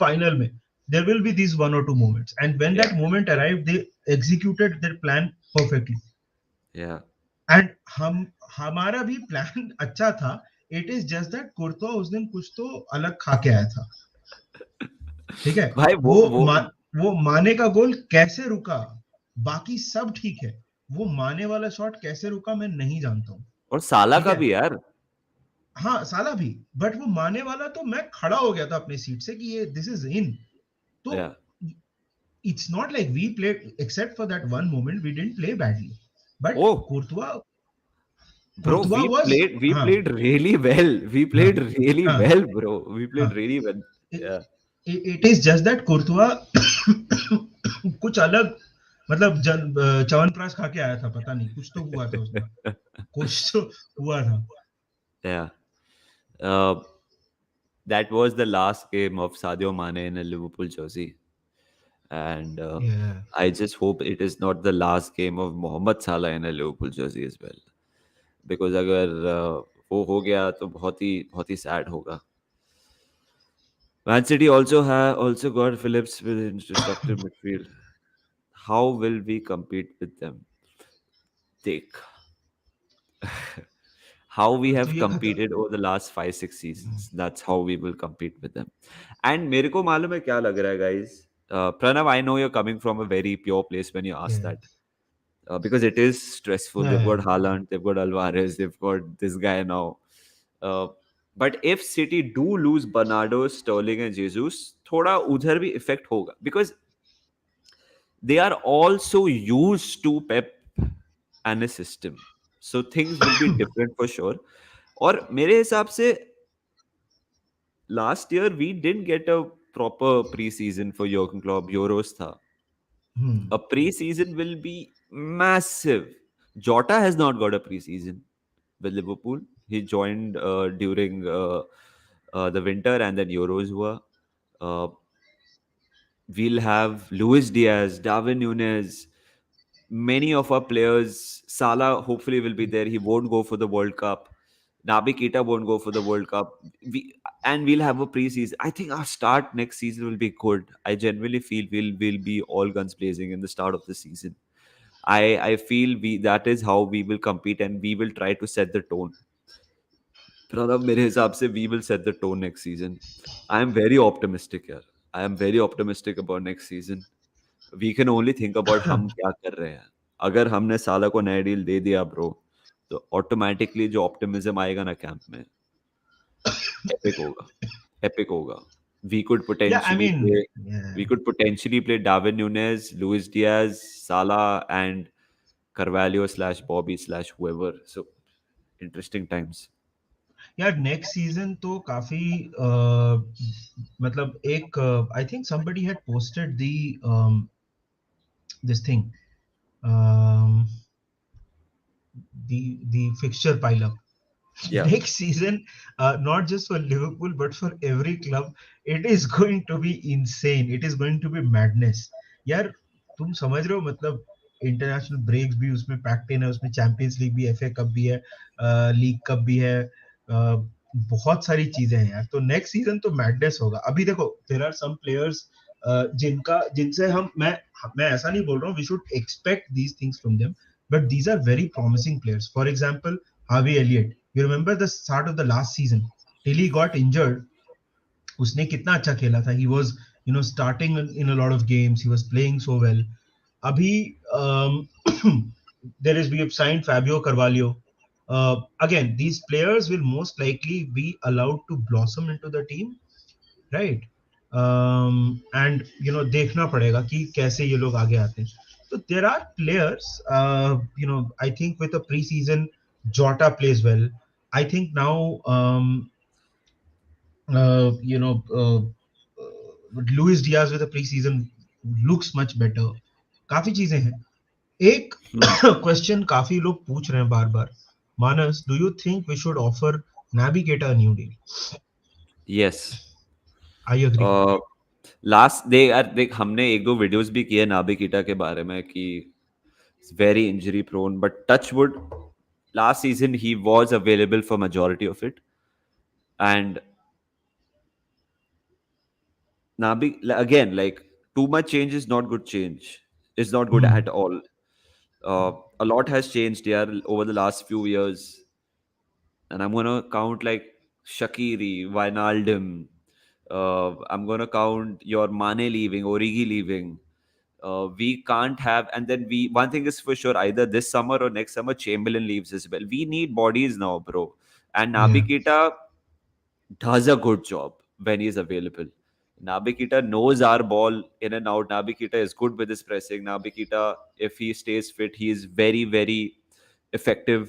final में there will be these one or two moments, and when Yeah, that moment arrived they executed their plan perfectly. yeah. And हमारा भी प्लान अच्छा था. इट इज जस्ट दैट कुर्तवा उस दिन कुछ तो अलग खा के आया था. ठीक है. भाई वो वो माने का गोल कैसे रुका, बाकी सब ठीक है. वो माने वाला शॉट कैसे रुका मैं नहीं जानता हूँ. और साला ठीक का है. भी यार. हाँ साला भी. बट वो माने वाला तो मैं खड़ा हो गया था अपनी सीट से कि ये दिस इज इन. तो Yeah. it's not like we played, except for that one moment we didn't play badly, but Oh, Courtois bro, Courtois was we हाँ played really well. We हाँ played really हाँ well, bro. We हाँ. played really well. Yeah. It is just that कुर्तुआ कुछ अलग. मतलब च्यवनप्राश खा के आया था. पता नहीं कुछ तो हुआ था उसमें. कुछ तो हुआ था. Yeah. Uh, that was the last game of Sadio Mane in a Liverpool jersey. And Yeah. I just hope it is not the last game of Mohamed Salah in a Liverpool jersey as well. Because अगर वो हो गया तो बहुत ही sad होगा. Man City also got Phillips with instructor midfield. How will we compete with them? Take how we तो have ये खत्म. competed over the last 5-6 seasons. That's how we will compete with them. And मेरे को मालूम है क्या लग रहा है, guys. Pranav, I know you're coming from a very pure place when you ask Yeah. that. Because it is stressful. They've Yeah. got Haaland, they've got Alvarez, they've got this guy now. Uh, but if City do lose Bernardo, Sterling, and Jesus, थोड़ा उधर भी effect होगा. Because they are also used to Pep and his system. So things will be different for sure. और मेरे हिसाब से last year we didn't get a proper preseason for Jurgen Klopp. Euros था. A preseason will be massive. Jota has not got a preseason with Liverpool. He joined during the winter and then Euros were. Uh, we'll have Luis Diaz, Darwin Nunes, many of our players. Salah hopefully will be there. He won't go for the World Cup. Naby Keita won't go for the World Cup. We'll have a preseason. I think our start next season will be good. I genuinely feel we'll be all guns blazing in the start of the season. I feel we that is how we will compete and we will try to set the tone. Pranav, मेरे हिसाब से we will set the tone next season. I am very optimistic यार. I am very optimistic about next season. We can only think about हम क्या कर रहे हैं. अगर हमने साला को नया डील दे दिया ब्रो, तो ऑटोमेटिकली जो ऑप्टिमिज्म आएगा ना कैंप में, एपिक होगा. एपिक होगा. We could Yeah, I potentially mean, play. yeah. We could potentially play Darwin Nunes, Luis Diaz, Salah, and Carvalho slash Bobby slash whoever. So interesting times. यार next season तो काफी मतलब एक I think somebody had posted this thing, um, the fixture pile up. Yeah. Next season, not just for Liverpool but for every club, it is going to be insane. It is going to be madness. यार तुम समझ रहे हो मतलब international breaks भी उसमें packed in है. उसमें चैंपियंस लीग भी, एफए कप भी है, लीग कप भी है, बहुत सारी चीजें हैं यार, तो नेक्स्ट सीजन तो मैडनेस होगा। अभी देखो देयर आर सम प्लेयर्स जिनसे मैं ऐसा नहीं बोल रहा हूँ we should expect these things from them, but these are very promising players. For example Harvey Elliott, you remember the start of the last season till he got injured, उसने कितना अच्छा खेला था। He was starting in a lot of games, he was playing so well. अभी there is we have signed Fabio Carvalho. Again, these players will most likely be allowed to blossom into the team, right? And देखना पड़ेगा कि कैसे ये लोग आगे आते हैं। So there are players, I think with a pre-season, Jota plays well. I think now, uh, you know, uh, Luis Diaz with a pre-season looks much better. काफी चीजें हैं। एक क्वेश्चन काफी लोग पूछ रहे हैं बार बार, Manas, do you think we should offer navigator a new deal? Yes. I agree. Last day यार देख, हमने एक दो वीडियोस भी किए नाबी कीटा के बारे में कि very injury prone, but touch wood last season he was available for majority of it. And Nabi, again, like, too much change is not good change. It's not good Hmm. at all. A lot has changed here over the last few years, and I'm gonna count like Shakiri, Wijnaldum. I'm gonna count your Mane leaving, Origi leaving. We can't have, and then we. One thing is for sure: either this summer or next summer, Chamberlain leaves as well. We need bodies now, bro. And Yeah, Nabi Keita does a good job when he is available. Naby Keita knows our ball in and out. Naby Keita is good with his pressing. Naby Keita, if he stays fit, he is very, very effective.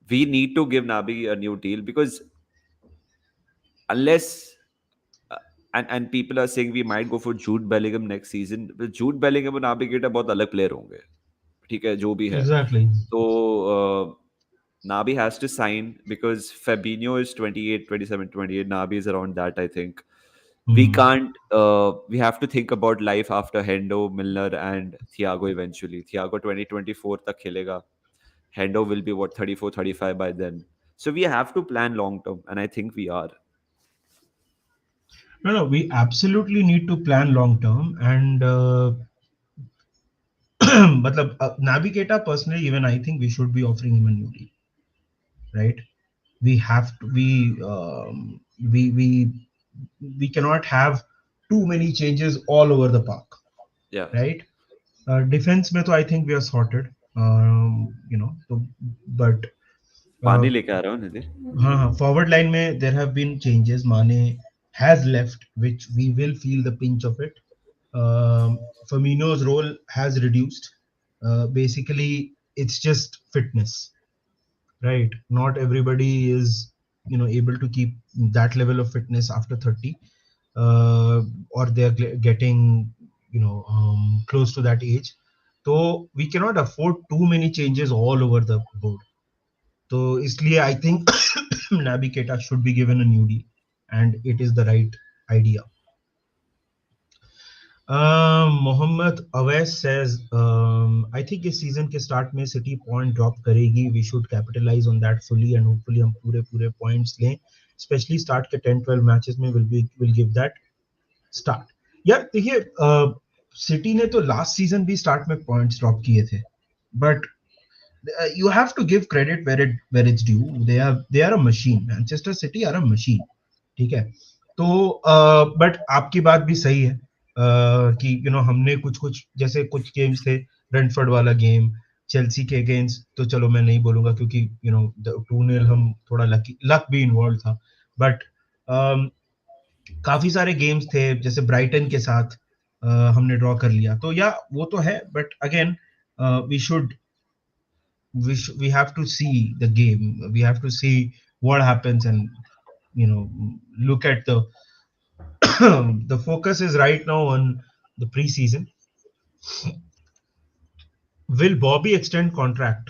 We need to give Naby a new deal because unless uh, and people are saying we might go for Jude Bellingham next season. But Jude Bellingham और Naby Keita बहुत अलग player होंगे. ठीक है, जो भी है. exactly. तो Naby has to sign because Fabinho is 28, 27, 28. Naby is around that, I think. We Hmm. can't, we have to think about life after Hendo, Milner, and Thiago eventually. Thiago 2024 tak khelega. Hendo will be what, 34, 35 by then. So we have to plan long term, and I think we are. No, no, we absolutely need to plan long term, and matlab, navigator personally, even I think we should be offering him a new deal, right? We have to we cannot have too many changes all over the park, Yeah. right? Defense mein to I think we are sorted, so, but uh, पानी लेके आ रहा हूँ निधि. हाँ हाँ, forward line में there have been changes, माने has left which we will feel the pinch of it. Firmino's role has reduced. Basically it's just fitness, right? Not everybody is able to keep that level of fitness after 30, or they're getting close to that age. So we cannot afford too many changes all over the board. तो इसलिए I think Naby Keita should be given a new deal, and it is the right idea. Mohamed Awais says, I think इस season के start में City point drop करेगी. We should capitalise on that fully and hopefully हम पूरे पूरे points लें. Specially start के 10-12 matches में विल गिव दैट स्टार्ट. यार देखिए, सिटी ने तो लास्ट सीजन भी स्टार्ट में पॉइंट्स ड्रॉप किए थे, but you have to give credit where it's due. They are a machine. Manchester City are a machine. ठीक है. तो बट आपकी बात भी सही है, कि हमने कुछ कुछ जैसे कुछ गेम्स थे, ब्रेंटफोर्ड वाला गेम, चेल्सी के अगेंस्ट तो चलो मैं नहीं बोलूंगा क्योंकि 2-0 हम थोड़ा लक भी इन्वॉल्व था, बट काफी सारे गेम्स थे जैसे ब्राइटन के साथ, हमने ड्रॉ कर लिया, तो या वो तो है, but again we should we have to see the game, we have to see what happens, and look at the the focus is right now on the preseason. Will Bobby extend contract?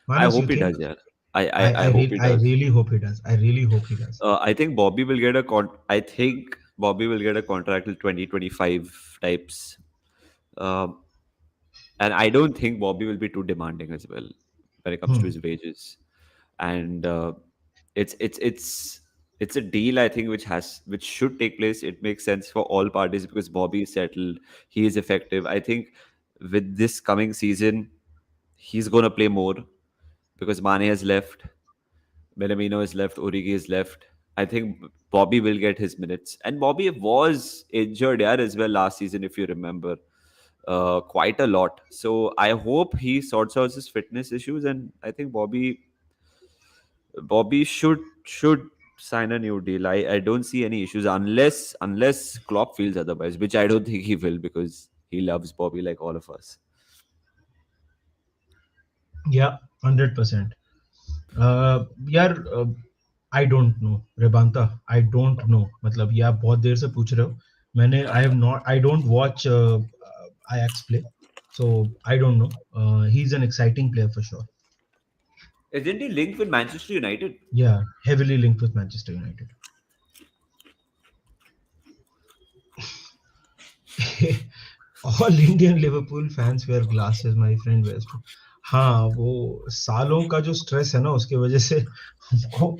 I Manas, you hope he think? does, yeah. I hope he I does. really hope he does. I really hope he does. I think Bobby will get a I think Bobby will get a contract till 2025 types. Um, and I don't think Bobby will be too demanding as well when it comes to Hmm. his wages. And it's it's a deal I think which should take place. It makes sense for all parties because Bobby is settled, he is effective. I think with this coming season, he's gonna play more because Mane has left, Minamino is left, Origi is left. I think Bobby will get his minutes, and Bobby was injured yeah, as well last season, if you remember, quite a lot. So I hope he sorts out his fitness issues, and I think Bobby should sign a new deal. I don't see any issues unless Klopp feels otherwise, which I don't think he will because he loves Bobby like all of us. Yeah, 100%. यार, I don't know Rebanta, I don't know, मतलब ये आप बहुत देर से पूछ रहे हो. मैंने I have not, I don't watch Ajax play, so I don't know. He's an exciting player for sure. Isn't he linked with Manchester United? Yeah, heavily linked with Manchester United. All Indian Liverpool fans wear glasses, my friend wears too. हाँ, वो सालों का जो stress है ना, उसके वजह से हमको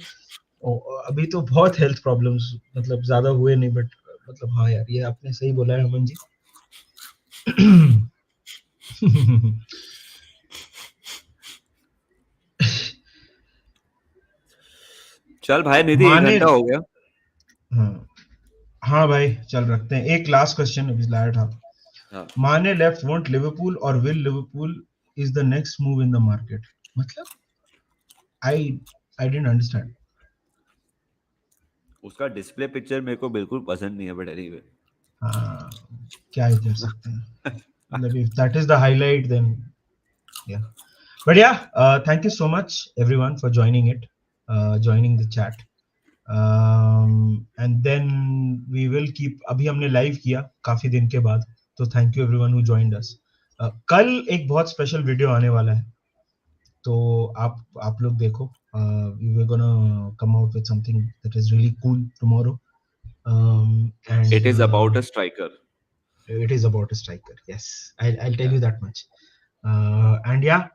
अभी तो बहुत हेल्थ प्रॉब्लम्स, मतलब ज्यादा हुए नहीं, बट मतलब हाँ यार, ये आपने सही बोला है अमन जी. चल भाई निधि, एक माने, घंटा हो गया. हाँ हाँ भाई, चल रखते हैं. एक लास्ट क्वेश्चन अभी लाया था. हाँ, माने लेफ्ट वॉन्ट लिवरपूल और will Liverpool is the next move in the market, मतलब आई आई डेंट अंडरस्टैंड. उसका डिस्प्ले पिक्चर मेरे को बिल्कुल पसंद नहीं है, बट एनीवे. हाँ, क्या ही कर सकते हैं. मतलब if that is the highlight, then yeah. But yeah, thank you so much everyone for joining it, joining the chat. And then we will keep. अभी हमने लाइव किया काफी दिन के बाद, तो thank you everyone who joined us. कल एक बहुत स्पेशल वीडियो आने वाला है, तो आप लोग देखो. We were gonna come out with something that is really cool tomorrow. It And is about a striker. it is about a striker. Yes, I'll tell Yeah. you that much. And yeah,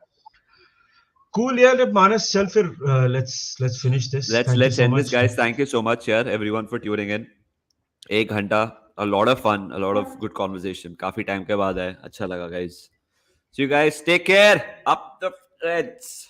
cool. Yeah, Manas, चल फिर, let's finish this. Thank you Let's so end this, much. guys. Thank you so much, yeah, everyone for tuning in. एक घंटा, a lot of fun, a lot of good conversation. काफी time के बाद है, अच्छा लगा, guys. So you guys take care. Up the Reds.